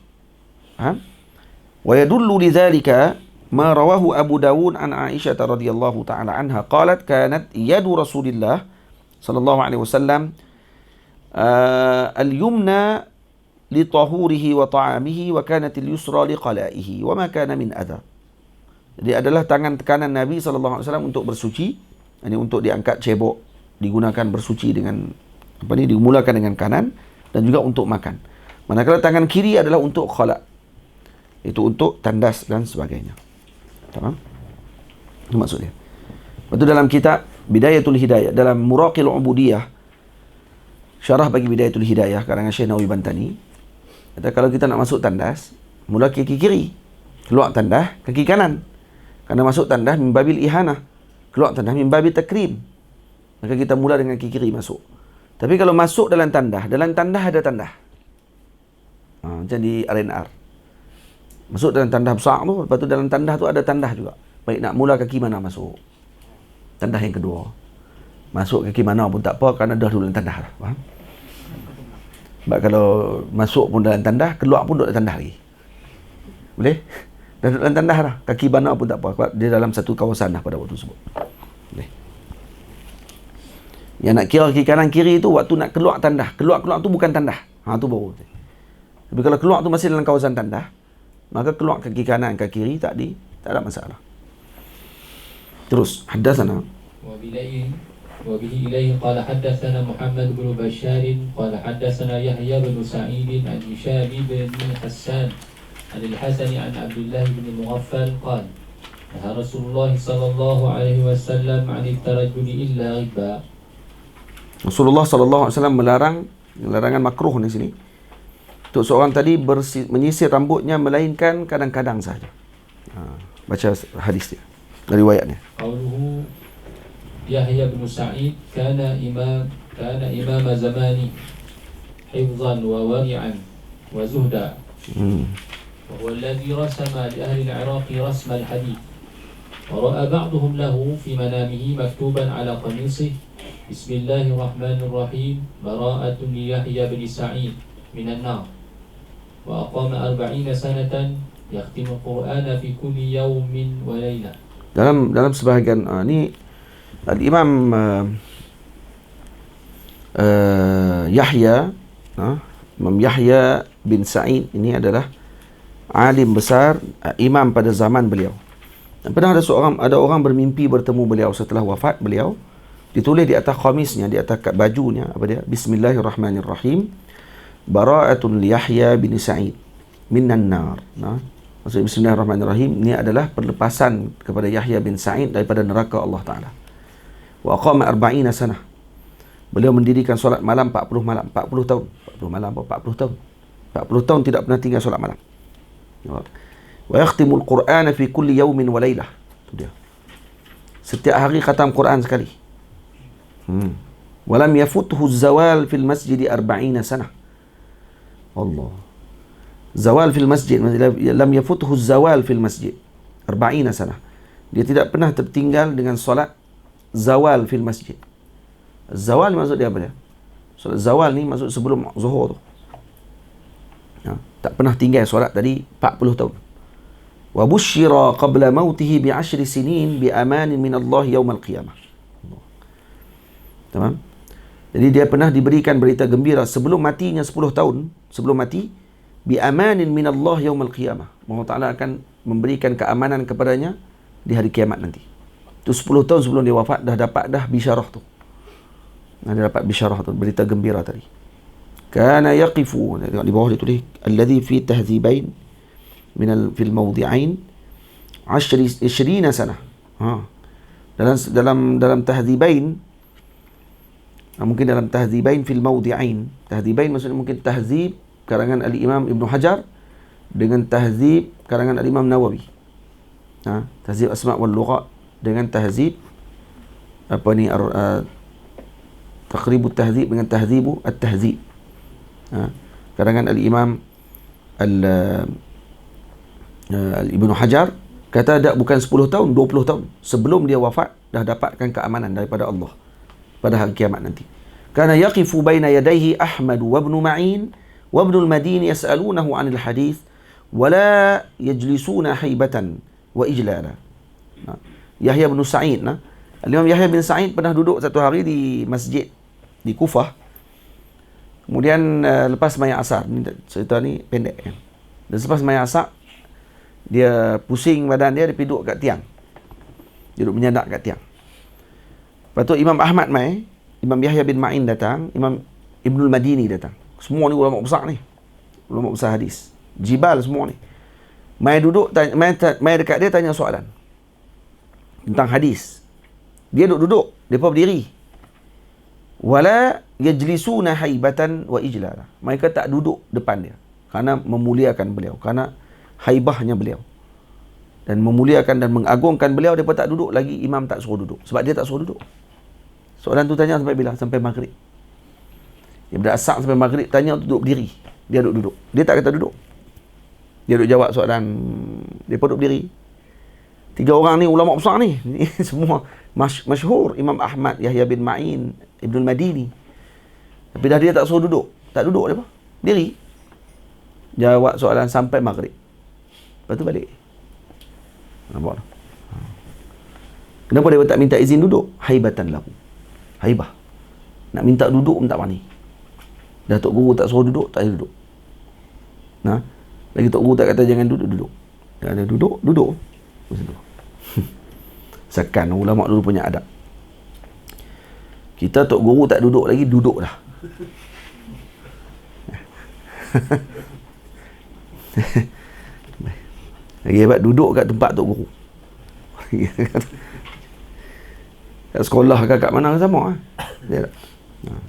Faham? Wa yadullu lidzalika ma rawahu Abu Dawud an Aisyah radhiyallahu taala anha qalat kanat yadu Rasulillah sallallahu alaihi wasallam al-yumna li tahurihi wa ta'amihi wa kanat al-yusra li qalaihi wa ma kana min adha. Jadi adalah tangan kanan Nabi sallallahu alaihi wasallam untuk bersuci, ini untuk diangkat cebok, digunakan bersuci dengan dimulakan dengan kanan, dan juga untuk makan. Manakala tangan kiri adalah untuk khala', itu untuk tandas dan sebagainya. Faham? Itu maksudnya. Lepas tu dalam kitab Bidayatul Hidayah, dalam Muraqil Ubudiyah, syarah bagi Bidayatul Hidayah karangan Syekh Nawawi Bantani, kata kalau kita nak masuk tandas, mula kaki kiri, keluar tandas kaki kanan. Kerana masuk tandas min babil ihanah, keluar tandas min babil takrim, maka kita mula dengan kaki kiri masuk. Tapi kalau masuk dalam tandas ada tandas. Macam di RNR. Masuk dalam tandas besar tu, lepas tu dalam tandas tu ada tandas juga. Baik, nak mula kaki mana masuk? Tandas yang kedua. Masuk kaki mana pun tak apa, kerana dah dulu dalam tandas lah. Faham? Sebab kalau masuk pun dalam tandas, keluar pun duduk dalam tandas lagi. Boleh? Dah duduk dalam tandas lah. Kaki mana pun tak apa. Sebab dia dalam satu kawasan lah pada waktu tersebut. Boleh? Yang nak kira kiri kanan kiri tu, waktu nak keluar tandas. Keluar tu bukan tandas. Tu baru. Tapi kalau keluar tu masih dalam kawasan tandas, maka keluar kaki kanan ke kiri tak ada masalah. Terus hadatsana وبه إليه قال حدثنا محمد بن بشار قال حدثنا يحيى بن سعيد عن هشام بن حسان عن الحسن عن عبد الله بن مغفل قال نهى رسول الله صلى الله عليه وسلم عن الترجل إلا غبا. Rasulullah sallallahu alaihi wasallam larangan makruh di sini untuk seorang tadi menyisir rambutnya melainkan kadang-kadang saja. Baca hadis dia, riwayatnya. Qauluhu يحيى بن سعيد كان إمام زمانه حفظا وورعا وزهدا وهو الذي رسم لأهل العراق رسم الحديث ورأى بعضهم له في منامه مكتوبا على قميصه بسم الله الرحمن الرحيم براءة ليحيى بن سعيد من النار وأقام 40 سنة يختم القرآن في كل يوم وليلة. Dalam sebahagian ni Al-Imam Yahya Imam Yahya bin Sa'id ini adalah alim besar, imam pada zaman beliau. Dan pernah ada orang bermimpi bertemu beliau setelah wafat beliau. Ditulis di atas khamisnya, di atas bajunya, apa dia? Bismillahirrahmanirrahim. Bara'atun li Yahya bin Sa'id minan nar. Maksud Bismillahirrahmanirrahim ini adalah perlepasan kepada Yahya bin Sa'id daripada neraka Allah Ta'ala. Wa aqama 40 sanah. Beliau mendirikan solat malam 40 malam, 40 tahun. 40 malam apa 40 tahun? 40 tahun tidak pernah tinggal solat malam. Wa yakhtimul Qur'ana fi kulli yawmin wa laylah. Itu dia. Setiap hari khatam Quran sekali. Wa lam yafuthu az-zawal fil masjid 40 sanah. Allah. Zawal fil masjid, lam yafuthu az-zawal fil masjid 40 sanah. Dia tidak pernah tertinggal dengan solat zawal fil masjid. Zawal maksud dia apa dia? Solat zawal ni maksud sebelum zuhur tu. Tak pernah tinggal solat tadi 40 tahun. Wa busyira qabla mautihi bi 10 sinin bi amanin min Allah yaum al-qiyamah. Tamam? Jadi dia pernah diberikan berita gembira sebelum matinya 10 tahun, sebelum mati, bi amanin min Allah yaum al-qiyamah. Allah Taala akan memberikan keamanan kepadanya di hari kiamat nanti. Itu 10 tahun sebelum dia wafat dah dapat bisyarah tu. Dia dapat bisyarah tu, berita gembira tadi. Kana yaqifu, di bawah ditulis alladhi fi tahzibain min fil mawdi'ain 20 sanah. Dalam tahzibain, mungkin dalam tahzibain fil mawdi'ain. Tahzibain maksudnya mungkin tahzib karangan al-Imam Ibn Hajar dengan tahzib karangan al-Imam Nawawi. Tahzib asma' wal lugha dengan tahzib taqribut tahzib dengan tahzibu at-tahzib. Karangan al-Imam Ibn Hajar kata bukan 10 tahun, 20 tahun sebelum dia wafat dah dapatkan keamanan daripada Allah pada hari kiamat nanti. Kana yaqifu baina yadayhi Ahmad wa Ibn Ma'in wa Ibn al-Madini yas'alunahu 'anil hadith wa la yajlisuna haibatan wa ijlala. Yahya bin Sa'id, Al-Imam Yahya bin Sa'id pernah duduk satu hari di masjid di Kufah. Kemudian lepas sembahyang asar, cerita ni pendek kan. Dan selepas sembahyang asar, dia pusing badan dia duduk kat tiang. Dia duduk menyandak kat tiang. Lepas tu Imam Ahmad mai, Imam Yahya bin Ma'in datang, Imam Ibnul Madini datang. Semua ni ulama besar ni. Ulama besar hadis. Jibal semua ni. Mai duduk, mai dekat dia tanya soalan tentang hadis. Dia duduk, depa berdiri. Wala yajlisuna haibatan wa ijlala. Mereka tak duduk depan dia kerana memuliakan beliau, kerana haibahnya beliau. Dan memuliakan dan mengagungkan beliau, depa tak duduk lagi, imam tak suruh duduk. Sebab dia tak suruh duduk. Soalan tu tanya sampai bila? Sampai maghrib. Dia berasak sampai maghrib, tanya duduk berdiri. Dia duduk. Dia tak kata duduk. Dia duduk jawab soalan, depa duduk berdiri. 3 orang ni ulama besar ni. Semua masyhur. Imam Ahmad, Yahya bin Ma'in, Ibnul Madini. Tapi dah dia tak suruh duduk. Tak duduk dia apa? Diri. Jawab soalan sampai maghrib. Lepas tu balik. Nampak tak? Kenapa dia tak minta izin duduk? Haibatan lahu. Haibah. Nak minta duduk pun tak berani. Dah Tok Guru tak suruh duduk, tak boleh duduk. Lagi Tok Guru tak kata jangan duduk, duduk. Dah ada duduk, duduk. Sekan ulama dulu punya adab. Kita Tok Guru tak duduk lagi, duduk dah. Lagi hebat duduk kat tempat Tok Guru. Kat sekolah kat mana sama dia tak?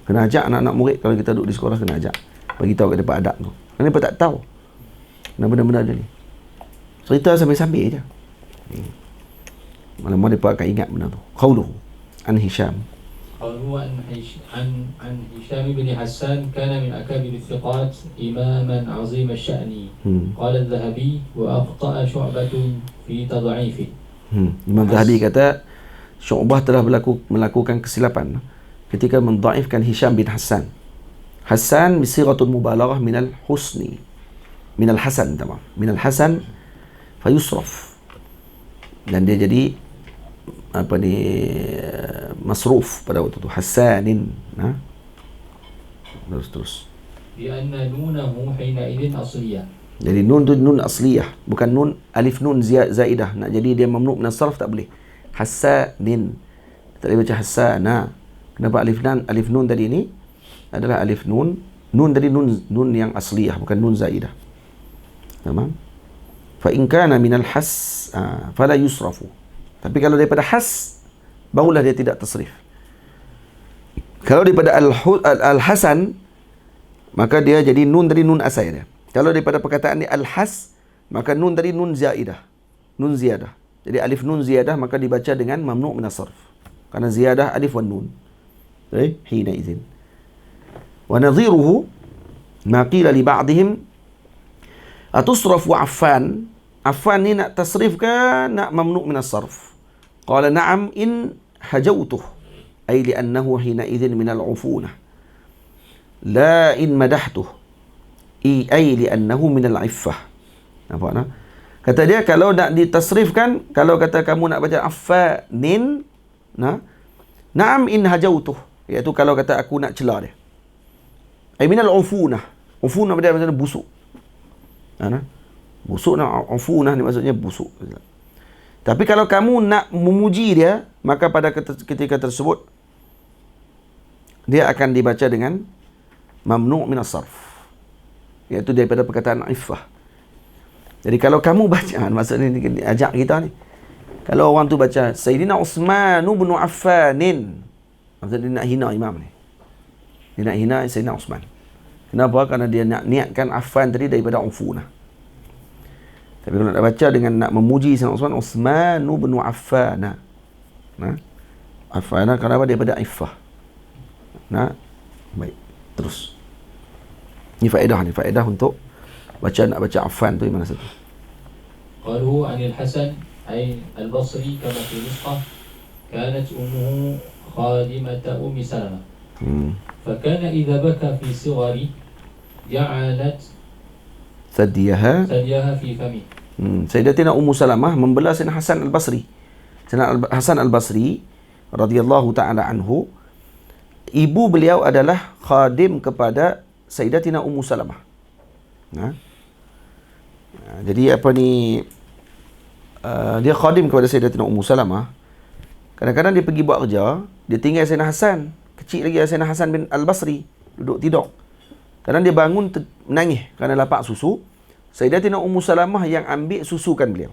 Kena ajak anak-anak murid kalau kita duduk di sekolah, kena ajak. Bagi tahu kat depan adab tu. Kerana mereka tak tahu. Benda-benda dia ni. Cerita sambil-sambil je. Malam-malam mereka akan ingat benda tu. Qauluhu. An Hisham. قوله عن هشام بن حسان كان من أكابر الثقات إماما عظيم الشأن. قال الذهبي وأخطأ شعبة في تضعيفه. Imam Zahabi kata Syu'bah telah melakukan kesilapan ketika mendhaifkan Hisham bin Hassan. Hassan bisiratul mubalaghah minal husni, minal hasan, tamam, minal hasan fayusraf, dan dia jadi masruf pada waktu itu, Hassanin. Terus لأن نونه حينئذ أصلية. jadi nun tu nun asliyah, bukan nun alif nun zaidah. Nak jadi dia mamnu' min as-sarf tak boleh. Hassanin, tak boleh baca hassana. Kenapa alif nun tadi ni adalah alif nun tadi nun yang asliyah, bukan nun zaidah. Tamam. Fa in kana min al-has fala yusrafu. Tapi kalau daripada has, barulah dia tidak tasrif. Kalau daripada al-hasan, maka dia jadi nun tadi nun asal dia. Kalau daripada perkataan ni al-has, maka nun tadi nun zaidah, nun ziyadah. Jadi alif nun ziyadah maka dibaca dengan mamnu' min as-sarf. Karena ziyadah alif wan nun. Hina idzin. Wa nadhiruhu ma qila li ba'dihim atusrafu affan. Affan ni nak tasrif ke nak mamnu' min as-sarf? Qala na'am in hajawtuh, ay li'annahu hina idzin min al-'ufunah. La in madahtuh, ay li'annahu min al-'iffah. Nampak tak? Kata dia kalau nak ditasrifkan, kalau kata kamu nak baca affanin, na'am in hajawtuh, iaitu kalau kata aku nak celah dia. Ay min al-'ufunah. Ufunah dia maksudnya busuk. Busuk nak ufunah ni maksudnya busuk. Tapi kalau kamu nak memuji dia, maka pada ketika tersebut dia akan dibaca dengan mamnu' min as-sarf, iaitu daripada perkataan iffah. Jadi kalau kamu baca, maksudnya ni ajak kita ni, kalau orang tu baca Sayyidina Uthman bin Affanin, maksudnya dia nak hina imam ni, dia nak hina Sayyidina Uthman. Kenapa? Karena dia nak niatkan Affan tadi daripada ufunah. Tapi kalau nak baca dengan nak memuji Sayyidina Uthman, Uthman bin Affana, Affana kenapa? Daripada iffah. Baik, terus ni faedah untuk nak baca Affan tu mana satu. Qalu anil Hasan ay al-Basri kama fi nuskhah kanat ummuhu khadimata Ummi Salamah. فكان إذا بكى في صغري جعلت ثديها في فمه. Sayyidatina Ummu Salamah membela Sayyidina Hasan al-Basri. Sayyidina Hasan al-Basri radhiyallahu ta'ala anhu, ibu beliau adalah khadim kepada Sayyidatina Ummu Salamah. Jadi dia khadim kepada Sayyidatina Ummu Salamah. Kadang-kadang dia pergi buat kerja, dia tinggal Sayyidina Hasan, kecil lagi Sayyidina Hasan bin Al-Basri, duduk tidur. Kadang dia bangun menangis kerana lapak susu. Sayyidatina Ummu Salamah yang ambil susukan beliau.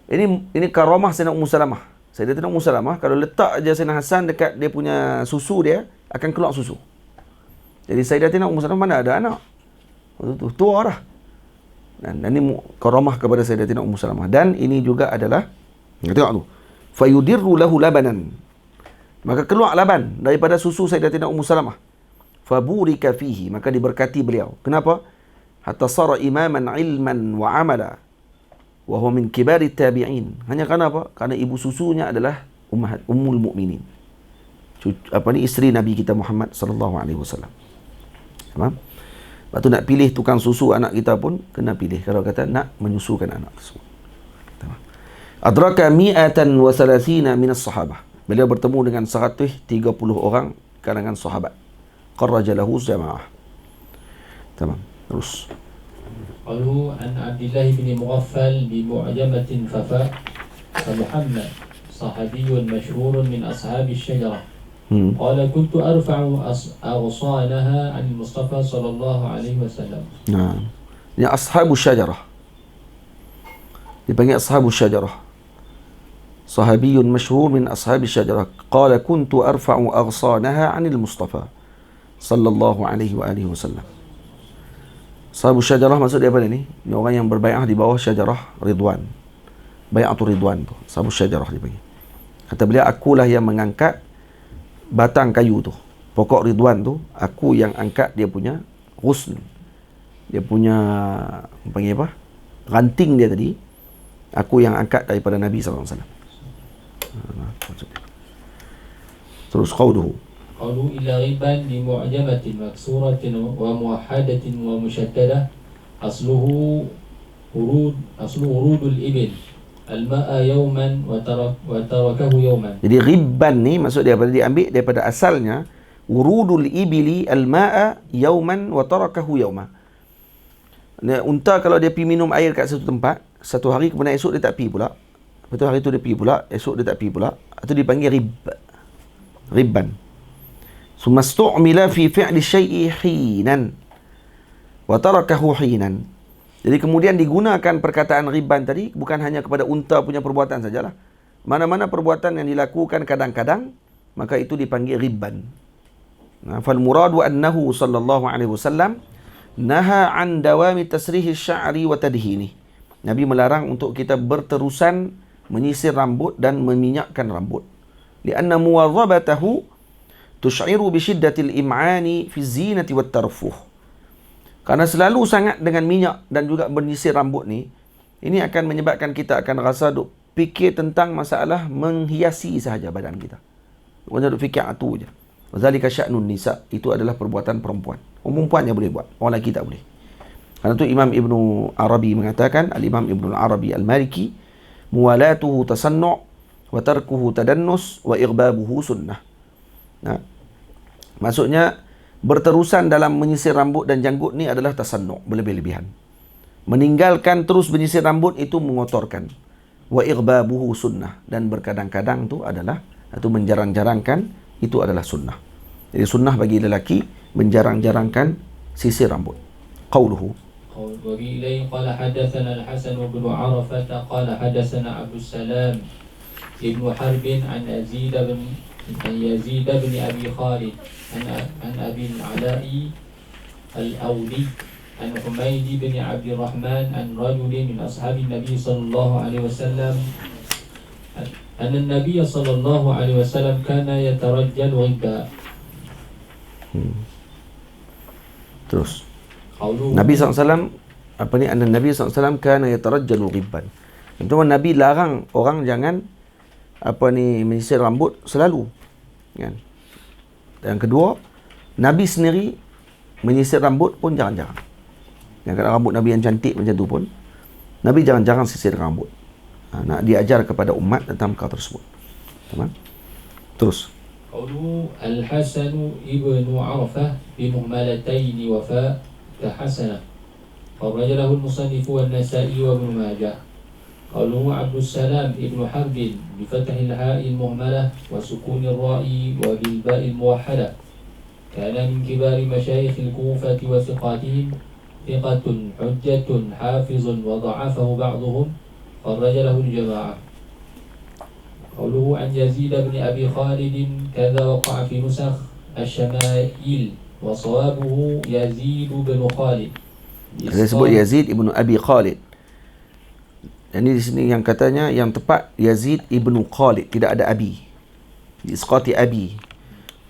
Ini karamah Sayyidina Ummu Salamah. Sayyidatina Ummu Salamah kalau letak aja Sayyidina Hasan dekat dia punya susu dia, akan keluar susu. Jadi Sayyidatina Ummu Salamah mana ada anak, tua dah. Dan ini karamah kepada Sayyidatina Ummu Salamah. Dan ini juga adalah, tengok tu, fayudirru lahu labanan, maka keluar laban daripada susu Sayyidatina Ummu Salamah. Faburika fihi, maka diberkati beliau. Kenapa? Hatta sara imaman ilman wa amala wa huwa min kibari tabi'in. Hanya kerana apa? Kerana ibu susunya adalah ummul mukminin. Isteri Nabi kita Muhammad sallallahu alaihi wasallam. Faham? Lepas tu nak pilih tukang susu anak kita pun kena pilih kalau kata nak menyusukan anak tersebut. Adraka mi'atan wa thalathina min as-sahabah. Beliau bertemu dengan 130 orang kalangan sahabat. Qarraja lahu jama'ah. Tamam. Terus. Qalu an Abdullah bin Mughaffal bi mu'jamatin fafa Muhammad sahabiyyun mashhurun min ashabi asy-syajarah. Qala kuntu arfa'u aghsanaha 'an al-Mustafa sallallahu alaihi wasallam. Ini ashabu syajarah. Dipanggil ashabu syajarah. Sahabiyyun mashhur min ashabi syajarah. Qala kuntu arfa'u aghsanaha 'an al-Mustafa sallallahu alaihi wa alihi wasallam. Sahabu syajarah maksud dia apa ni? Ini orang yang berbai'ah di bawah syajarah Ridwan. Bai'atul Ridwan tu. Sahabu syajarah dipanggil. Kata beliau, akulah yang mengangkat batang kayu tu, pokok ridwan tu, aku yang angkat dia punya ghusn, dia punya panggil apa, ranting dia tadi, aku yang angkat daripada Nabi SAW. Terus qawluhu illa riban li mu'jamatin maksuratin wa muwahhadatin wa musyaddada asluhu urudul ibil al-ma'a yawman wa tarakahu yawman. Jadi ribban ni maksud dia diambil daripada asalnya urudul ibili al-ma'a yawman wa tarakahu yawma. Unta kalau dia pergi minum air kat satu tempat, satu hari kemudian esok dia tak pergi pula. Lepas tu hari tu dia pergi pula, esok dia tak pergi pula. Itu dipanggil ribban. Sumastu'mila fi fi'li syai'i hinan wa tarakahu hinan. Jadi kemudian digunakan perkataan ribban tadi bukan hanya kepada unta punya perbuatan sajalah. Mana-mana perbuatan yang dilakukan kadang-kadang, maka itu dipanggil ribban. Fal muradu annahu sallallahu alaihi wasallam naha an dawami tasrihi sya'ri wa tadhini. Nabi melarang untuk kita berterusan menyisir rambut dan meminyakkan rambut. Lianna muwadhabatahu tush'iru bi shiddatil im'ani fi zinati wat tarfuh. Karena selalu sangat dengan minyak dan juga menyisir rambut ni, ini akan menyebabkan kita akan rasa duk fikir tentang masalah menghiasi sahaja badan kita. Bukan duk fikir itu je. Wazalika sya'nun nisa, itu adalah perbuatan perempuan. Orang perempuan yang boleh buat, orang lelaki tak boleh. Karena itu Imam Ibnu Arabi mengatakan, Al-Imam Ibnu Arabi Al-Maliki, muwalatuhu tasannu' wa tarkuhu tadannus wa ighbabuhu sunnah. Nah, maksudnya berterusan dalam menyisir rambut dan janggut ni adalah tasannu', berlebih-lebihan. Meninggalkan terus menyisir rambut itu mengotorkan. Wa ighbabuhu sunnah, dan berkadang-kadang tu adalah atau menjarang-jarangkan itu adalah sunnah. Jadi sunnah bagi lelaki menjarang-jarangkan sisir rambut. Qauluhu wa bi ilay qala hadatsana al-Hasan bin Arafah qala hadatsana Abu Salam ibn Harb an Yazid bin Abi Khalid عن أبي العلاء الأودي عن حميد بن عبد الرحمن عن رجل من أصحاب النبي صلى الله عليه وسلم أن النبي صلى الله عليه وسلم كان يترجل غبا. Terus Nabi SAW anna Nabi SAW kana yatarajjalu ghibban. Itu Nabi larang orang jangan menyisir rambut selalu, kan? Yang kedua, Nabi sendiri menyisir rambut pun jarang-jarang. Yang kalau rambut Nabi yang cantik macam tu pun, Nabi jarang-jarang sisir rambut. Nak diajar kepada umat tentang perkara tersebut. Tamam? Terus. Qaulu Al-Hasan ibnu Arafah bi muhmalatayn wafa kahasana. Farajalahu al-musannif wan-Nasa'i wa Ibn Majah. Qaulu Abdus Salam ibnu Harb bi fathil ha'i al-muhmalah wa sukunir ra'i wa bil ba'i al-muwahhadah. Kana min kibari masyayikh al-Kufah wa thiqatihim, thiqatun hujjatun hafizun wa dha'afahu ba'dhum, farajalahu al-jama'ah. Qauluhu an Yazid bin Abi Khalid kadza waqa'a fi nusakh asy-Syama'il wa sawabuhu Yazid bin Khalid. Dia sebut Yazid ibnu Abi Khalid. Dan ini di sini yang katanya yang tepat Yazid ibnu Khalid, tidak ada Abi. Disqati Abi.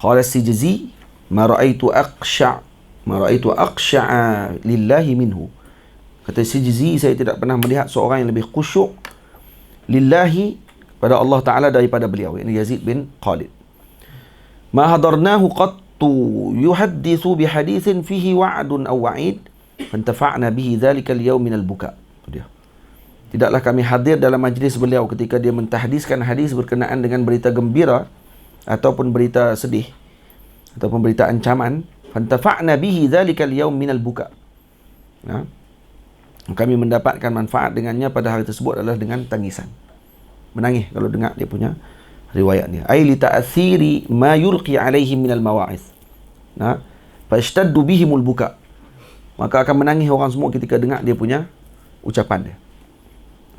Qala Sijzi ma ra'aitu aqsha'a lillahi minhu. Kata Sijzi, saya tidak pernah melihat seorang yang lebih khusyuk lillahi pada Allah Ta'ala daripada beliau, ini Yazid bin Khalid. Ma hadarnahu qattu yuhaddithu bihadithin fihi wa'dun aw wa'id fantafa'na bihi dhalika al-yawm min al-buka. Itu dia. Tidaklah kami hadir dalam majlis beliau ketika dia mentahdiskan hadis berkenaan dengan berita gembira ataupun berita sedih ataupun berita ancaman. Fantafa'na bihi dhalika al-yawm min al-buka. Kami mendapatkan manfaat dengannya pada hari tersebut adalah dengan tangisan. Menangis kalau dengar dia punya riwayat ni. Ai li ta'thiri ma yulqi alaihim min al-mawa'ith. Fa ishtaddu bihimul buka. Maka akan menangis orang semua ketika dengar dia punya ucapan dia.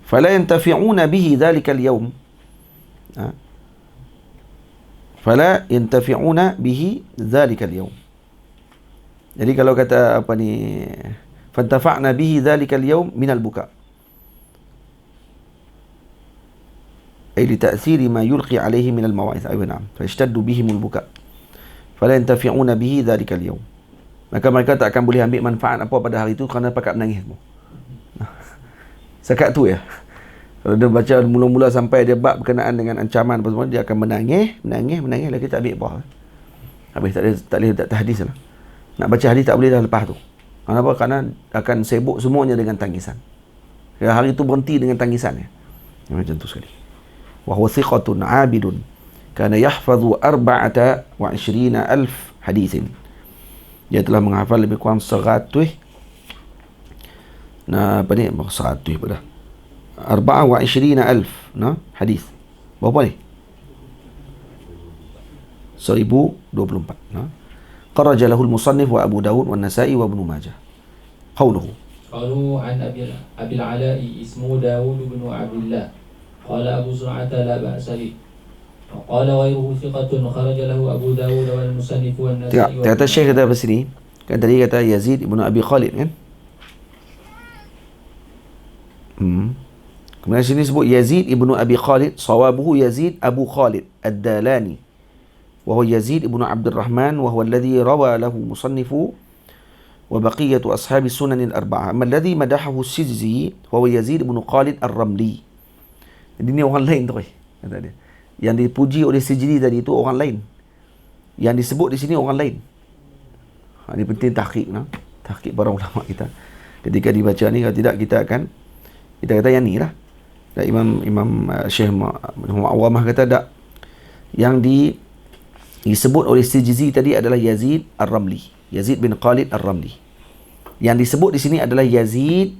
Fala yantafi'una bihi dhalika al-yawm. Fala yantafi'una bihi dhalika al-yawm. Jadi kalau kata fantafa'na bihi dhalika al-yawm min al-buka. ay li ta'thiri ma yulqi alayhi min al-mawa'idh. Aywa na'am. Fa yashtaddu bihim al-buka. Fala yantafi'una bihi dhalika al-yawm. Maka mereka tak akan boleh ambil manfaat apa pada hari itu kerana pakat menangis semua. Sekat tu ya. Kalau dia baca mula-mula sampai dia bab berkenaan dengan ancaman apa semua, dia akan menangis lagi tak ambil apa. Habis tak boleh tak hadis lah. Nak baca hadis tak boleh dah lepas tu. Kenapa? Kerana akan sibuk semuanya dengan tangisan. Hari itu berhenti dengan tangisannya. Macam tu sekali. Wa huwa thiqatun 'abidun kana yahfazu 24,000 hadithin. Dia telah menghafal lebih kurang 100 apa ni 100 pada 24,000 hadis. Berapa ni? 1024. Kharaja lahu al-musannif wa Abu Dawud wa Nasa'i wa Ibn Majah. Qawluhu عن أبي العلاء اسمه داود بن عبد الله قال أبو زرعة لا بأس به وقال غيره ثقة خرج له أبو داود والمصنف والنسائي. Kata Syekh kata apa sini? Kan tadi kata Yazid ibn Abi Khalid kan? Kemudian sini sebut Yazid ibn Abi Khalid, sawabuhu Yazid Abu Khalid Ad-Dalani wa huwa Yazid ibn Abdul Rahman wa huwa alladhi rawa lahu musannifu wa baqiyatu ashabi sunan al-arba'ah. Amma alladhi madahahu Sijzi wa huwa Yazid ibn Khalid Ar-Ramli. Jadi ni orang lain tu kata dia. Yang dipuji oleh Sijzi tadi itu orang lain. Yang disebut di sini orang lain. Ini penting tahqiq tahqiq para ulama kita. Ketika dibaca ni, kalau tidak kita akan kata yang ni lah. Dan Imam Syekh Muhammad Awamah kata tak. Yang disebut oleh Sijzi tadi adalah Yazid Ar-Ramli. Yazid bin Khalid Ar-Ramli. Yang disebut di sini adalah Yazid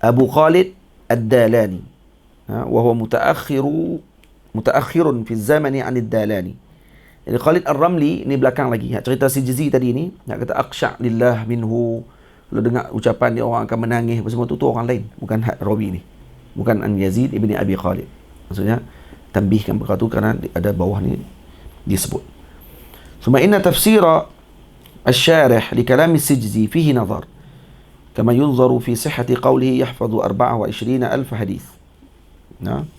Abu Khalid Ad-Dalani. Wa huwa mutaakhirun fi zamani 'an Ad-Dalani. Jadi Khalid Ar-Ramli ni belakang lagi. Cerita Sijzi tadi ni, nak kata akhsha' lillah minhu. Kalau dengar ucapan dia orang akan menangis apa semua tu orang lain, bukan rawi ni. Bukan an Yazid ibn Abi Khalid. Maksudnya tambihkan perkara tu kerana ada bawah ni disebut. Suma inna tafsira الشارح لكلام السجزي فيه نظر كما ينظر في صحة قوله يحفظ 24,000 حديث. نعم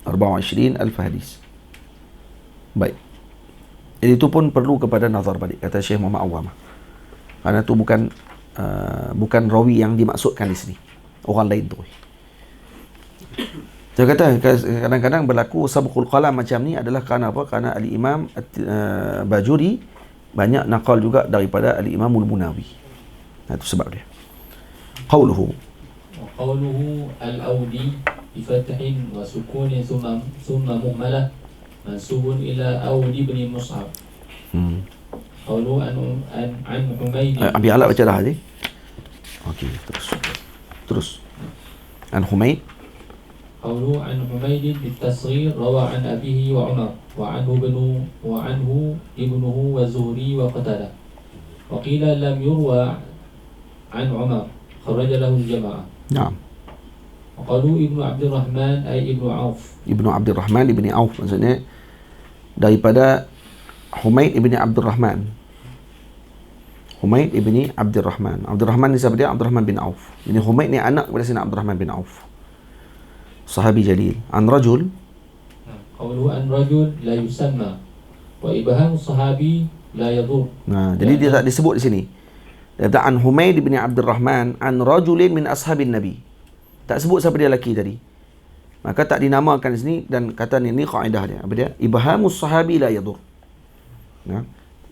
24,000 hadis. Baik. Itu pun perlu kepada nazar balik, kata Syekh Muhammad Awamah. Kerana itu bukan rawi yang dimaksudkan di sini. Orang lain tu. Saya kata kadang-kadang berlaku sabqul qalam macam ni adalah kerana apa? Kerana Al-Imam Bajuri banyak nakal juga daripada Al-Imam Al-Munawi. Itu sebab dia. Qawluhu al-Audi بفتح وسكون ثم مهملة منسوب إلى أود بن مصعب. قوله عن حميد. Ambil alat baca dah ni. Okey, terus. An Humaid. قوله عن حميد بالتصغير روى عن أبيه وعمر وعنه ابنه وزهري وقتادة. وقيل لم يروى عن عمر خرج له الجماعة. نعم. وقالوا ابن عبد الرحمن أي ابن عوف. Ibnu Abdul Rahman ibni Auf, maksudnya daripada Humaid ibni Abdul Rahman. Humaid ibni Abdul Rahman. Abdul Rahman ni siapa dia? Abdul Rahman bin Auf. Ini Humaid ni anak kepada Sayyidina Abdul Rahman bin Auf. Sahabi jalil. An rajul. Qawluhu an rajul la yusamma wa ibham sahabi la yadur. Jadi dia tak disebut di sini. Dia kata an Humaid ibni Abdul Rahman an rajulin min ashabin Nabi. Tak sebut siapa dia lelaki tadi. Maka tak dinamakan di sini dan kata ni kaedah dia. Apa dia? Ibhamus sahabi la yadur.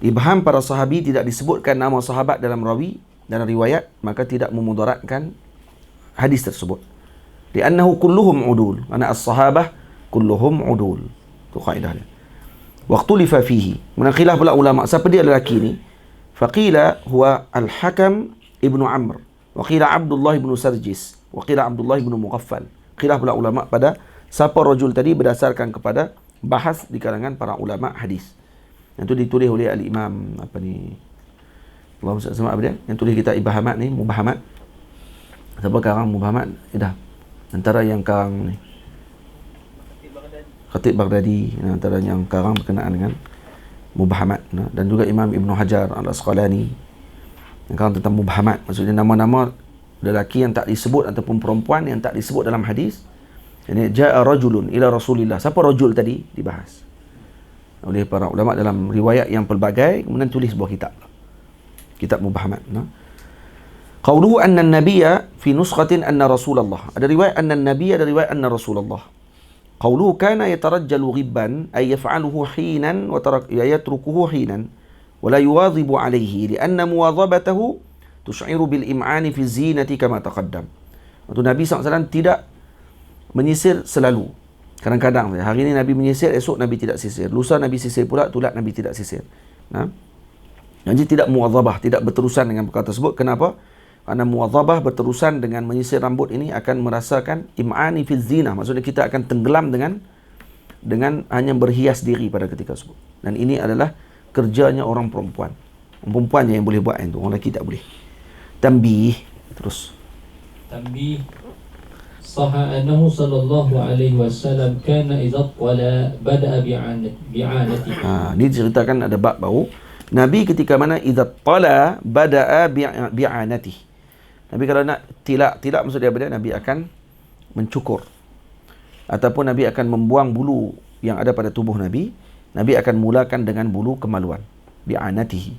Ibham para sahabi tidak disebutkan nama sahabat dalam rawi dalam riwayat, maka tidak memudaratkan hadis tersebut. Li'annahu kulluhum udul. Ana as-sahabah kulluhum udul. Itu kaedah dia. Waqtulifa fihi. Menakhilah pula ulama. Siapa dia lelaki ni? Faqila huwa al-Hakam ibnu Amr. Waqila Abdullah ibnu Sarjis. Waqila Abdullah ibnu Mughaffal. Khilaf pula ulama pada siapa rajul tadi berdasarkan kepada bahas di kalangan para ulama hadis. Yang tu ditulis oleh al-Imam Allah sama apa dia? Yang tulis kita Ibahamat ni, Mubahamat. Siapa karang Mubahamat? Dah. Antara yang karang ni Khatib Baghdadi, antara yang karang berkenaan dengan Mubahamat, dan juga Imam Ibn Hajar Al-Asqalani yang karang tentang Mubahamat. Maksudnya nama-nama lelaki yang tak disebut ataupun perempuan yang tak disebut dalam hadis Jadi jaa rajulun ila Rasulillah. Siapa rajul tadi dibahas oleh para ulama dalam riwayat yang pelbagai, kemudian tulis sebuah kitab mubahamat. Qauluhu anna an-nabiyya fi nuskhatin anna Rasulullah. Ada riwayat anna an-nabiyya, ada riwayat anna Rasulullah. Qauluhu kana yatarajjalu ghibban ay yaf'aluhu hinan wa yatrukuhu hinan wa la yuwadhibu alayhi li'anna muwadhabatahu tush'iru bil im'ani fi zinati kama taqaddam. Waktu Nabi SAW tidak menyisir selalu. Kadang-kadang hari ini Nabi menyisir, esok Nabi tidak sisir. Lusa Nabi sisir pula, tulat Nabi tidak sisir. Jadi tidak muwadhabah, tidak berterusan dengan perkara tersebut. Kenapa? Karena muwadhabah berterusan dengan menyisir rambut ini akan merasakan im'ani fi zina. Maksudnya kita akan tenggelam dengan hanya berhias diri pada ketika tersebut. Dan ini adalah kerjanya orang perempuan. Orang perempuan yang boleh buat itu, orang lelaki tak boleh. Tanbih terus. Tanbih Sahha annahu sallallahu alaihi wasallam kana idza qala bada'a bi'anati. Ini diceritakan ada bab baru. Nabi ketika mana idza qala bada'a bi'anati. Nabi kalau nak tilak maksud dia apa? Nabi akan mencukur. Ataupun Nabi akan membuang bulu yang ada pada tubuh Nabi. Nabi akan mulakan dengan bulu kemaluan. Bi'anatihi.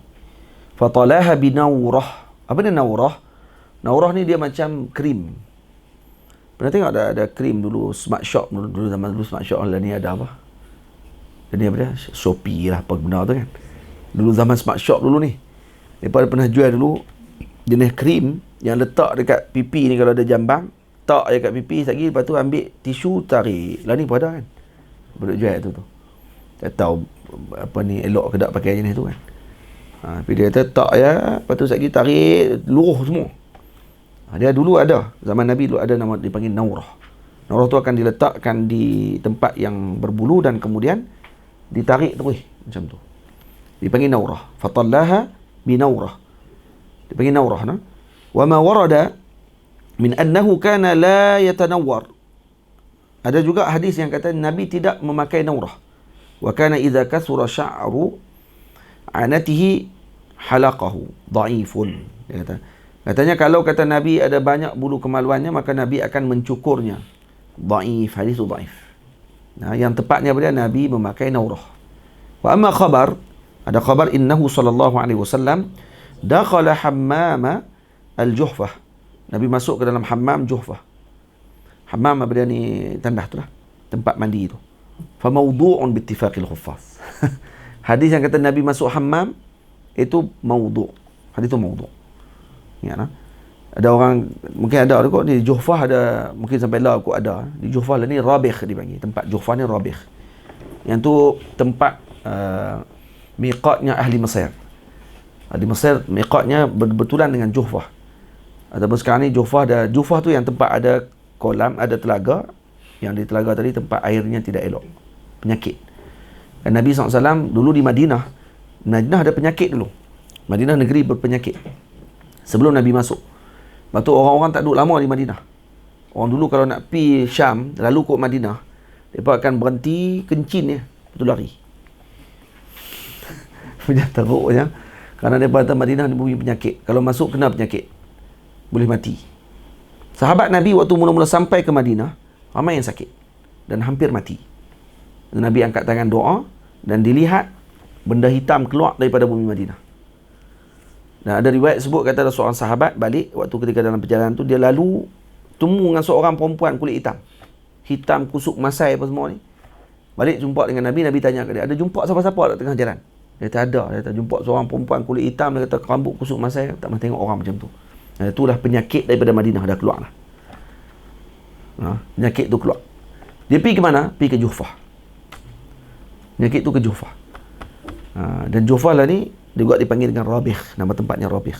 Fatalaha binawrah. Apa dia nawrah? Nawrah ni dia macam krim. Pernah tengok ada krim dulu, Smart Shop dulu zaman dulu Smart Shop lah ni ada apa? Dia apa dia? Shopee lah apa benda tu kan. Dulu zaman Smart Shop dulu ni. Mereka pernah jual dulu jenis krim yang letak dekat pipi ni kalau ada jambang, tak dekat pipi lagi, lepas tu ambil tisu tarik. Lah ni pun ada kan. Boleh jual tu. Tak tahu apa ni elok ke tak pakai jenis tu kan. Tapi dia kata tak ya, lepas tu lagi tarik luruh semua. Dia dulu ada, zaman Nabi dulu ada nama dipanggil nawrah. Nawrah tu akan diletakkan di tempat yang berbulu dan kemudian ditarik terus macam tu. Dipanggil nawrah. Fatallaha binawrah. Dipanggil nawrah. Wa ma warada min annahu kana la yatanawwar. Ada juga hadis yang kata Nabi tidak memakai nawrah. Wa kana idza kathura sya'ru anatihi halaqahu dha'ifun. Dia kata, katanya kalau kata Nabi ada banyak bulu kemaluannya, maka Nabi akan mencukurnya. Dhaif, hadis tu dhaif. Yang tepatnya pada Nabi memakai nawrah. Wa amma khabar, ada khabar innahu sallallahu alaihi wasallam dakhala hammama al-Juhfah. Nabi masuk ke dalam hammam Juhfah. Hammam apa dia ni, tandah tu lah, tempat mandi tu. Fa mawdu'un bi ittifaqil khuffaz. Hadis yang kata Nabi masuk hammam itu mawdu'. Hadis tu mawdu'. Ya, ada orang mungkin ada kot di Juhfah, ada mungkin sampai lah kot ada di Juhfah lah ni Rabigh dipanggil, tempat Juhfah ni Rabigh, yang tu tempat miqatnya ahli Mesir. Di Mesir miqatnya berbetulan dengan Juhfah. Ataupun sekarang ni Juhfah tu yang tempat ada kolam, ada telaga, yang di telaga tadi tempat airnya tidak elok, penyakit. Dan Nabi SAW dulu di Madinah ada penyakit dulu. Madinah negeri berpenyakit sebelum Nabi masuk. Lepas tu orang-orang tak duduk lama di Madinah. Orang dulu kalau nak pergi Syam, lalu ke Madinah, mereka akan berhenti kencing dia, lepas tu lari. Macam teruknya. Kerana mereka kata Madinah ni punya penyakit. Kalau masuk kena penyakit, boleh mati. Sahabat Nabi waktu mula-mula sampai ke Madinah, ramai yang sakit dan hampir mati. Nabi angkat tangan doa dan dilihat benda hitam keluar daripada bumi Madinah. Dan ada riwayat sebut kata ada seorang sahabat balik waktu ketika dalam perjalanan tu, dia lalu temu dengan seorang perempuan kulit hitam kusuk masai apa semua ni. Balik jumpa dengan Nabi, Nabi tanya ke dia, ada jumpa siapa-siapa tak tengah jalan? Dia kata ada. Dia kata jumpa seorang perempuan kulit hitam, dia kata rambut kusuk masai, tak pernah tengok orang macam tu. Dan itulah penyakit daripada Madinah dah keluar lah. Penyakit tu keluar. Dia pergi ke mana? Pergi ke Juhfah. Penyakit tu ke Juhfah. Dan Juhfah lah ni dia juga dipanggil dengan Rabigh, nama tempatnya Rabigh.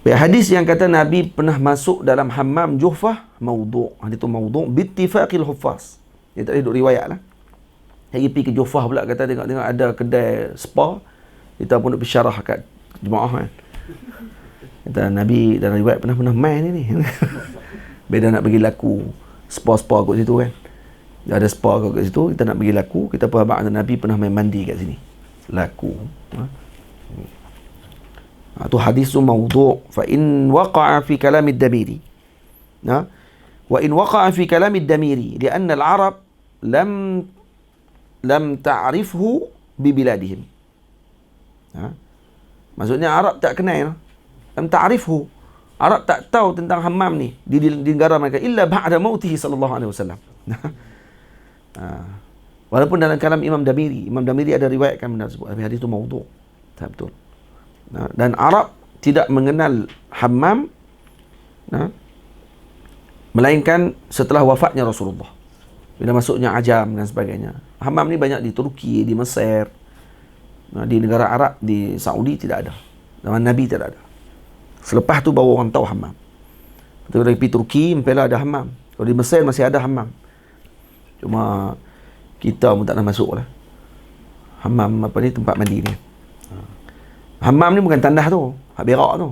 Baik, hadis yang kata Nabi pernah masuk dalam hammam Juhfah mawdu'. Hadis tu mawdu' bittifaqil huffaz. Dia tak ada duk riwayat lah. Lagi pergi ke Juhfah pula, kata tengok ada kedai spa, kita pun duk bersyarah kat jemaah kan. Kata Nabi dalam riwayat pernah main ni. Beda nak pergi laku spa kat situ kan. Ada spa kat situ, kita nak pergi laku, kita faham Nabi pernah main mandi kat sini. Laku. Tu hadis tu mawdu' fa in waqa'a fi kalam ad-Dabiri. Wa in waqa'a fi kalam ad-Damiri li'anna al-Arab lam ta'rifhu bi biladihim. Maksudnya Arab tak kenal, lam ta'rifhu. Arab tak tahu tentang hammam ni di negara mereka illa ba'da mautihi sallallahu alaihi wasallam. Walaupun dalam kalam Imam Damiri ada riwayatkan benda tersebut, tapi hadis itu maudhu'. Tak betul. Dan Arab tidak mengenal hammam melainkan setelah wafatnya Rasulullah. Bila masuknya Ajam dan sebagainya. Hammam ni banyak di Turki, di Mesir, di negara Arab, di Saudi tidak ada. Zaman Nabi tidak ada. Selepas tu baru orang tahu hammam. Kalau pergi Turki, Mempela ada hammam. Kalau di Mesir masih ada hammam. Cuma kita pun tak nak masuk lah. Hammam apa ni, tempat mandi ni. Hammam ni bukan tandas tu, hak berak tu.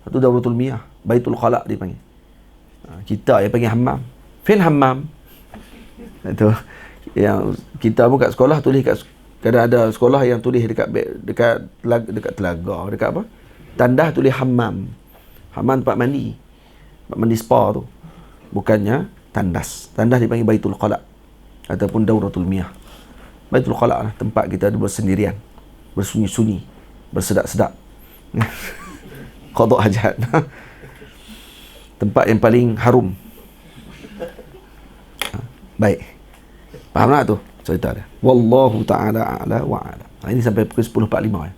Satu Dauratul Miyah, Baitul Khala' dipanggil. Kita yang panggil hammam. Fin hammam. Itu yang kita pun kat sekolah tulis kat, kadang ada sekolah yang tulis dekat telaga, dekat apa? Tandas tulis hammam. Hammam tempat mandi. Tempat mandi spa tu. Bukannya tandas. Tandas dipanggil Baitul Khala' ataupun Dauratul Miyah. Baitul Khala' lah tempat kita bersendirian, bersunyi-sunyi, bersedap-sedap. Qada hajat. Tempat yang paling harum. Baik. Faham tak tu cerita dia? Wallahu ta'ala a'la wa a'lam. Ini sampai pukul 10.45 ya.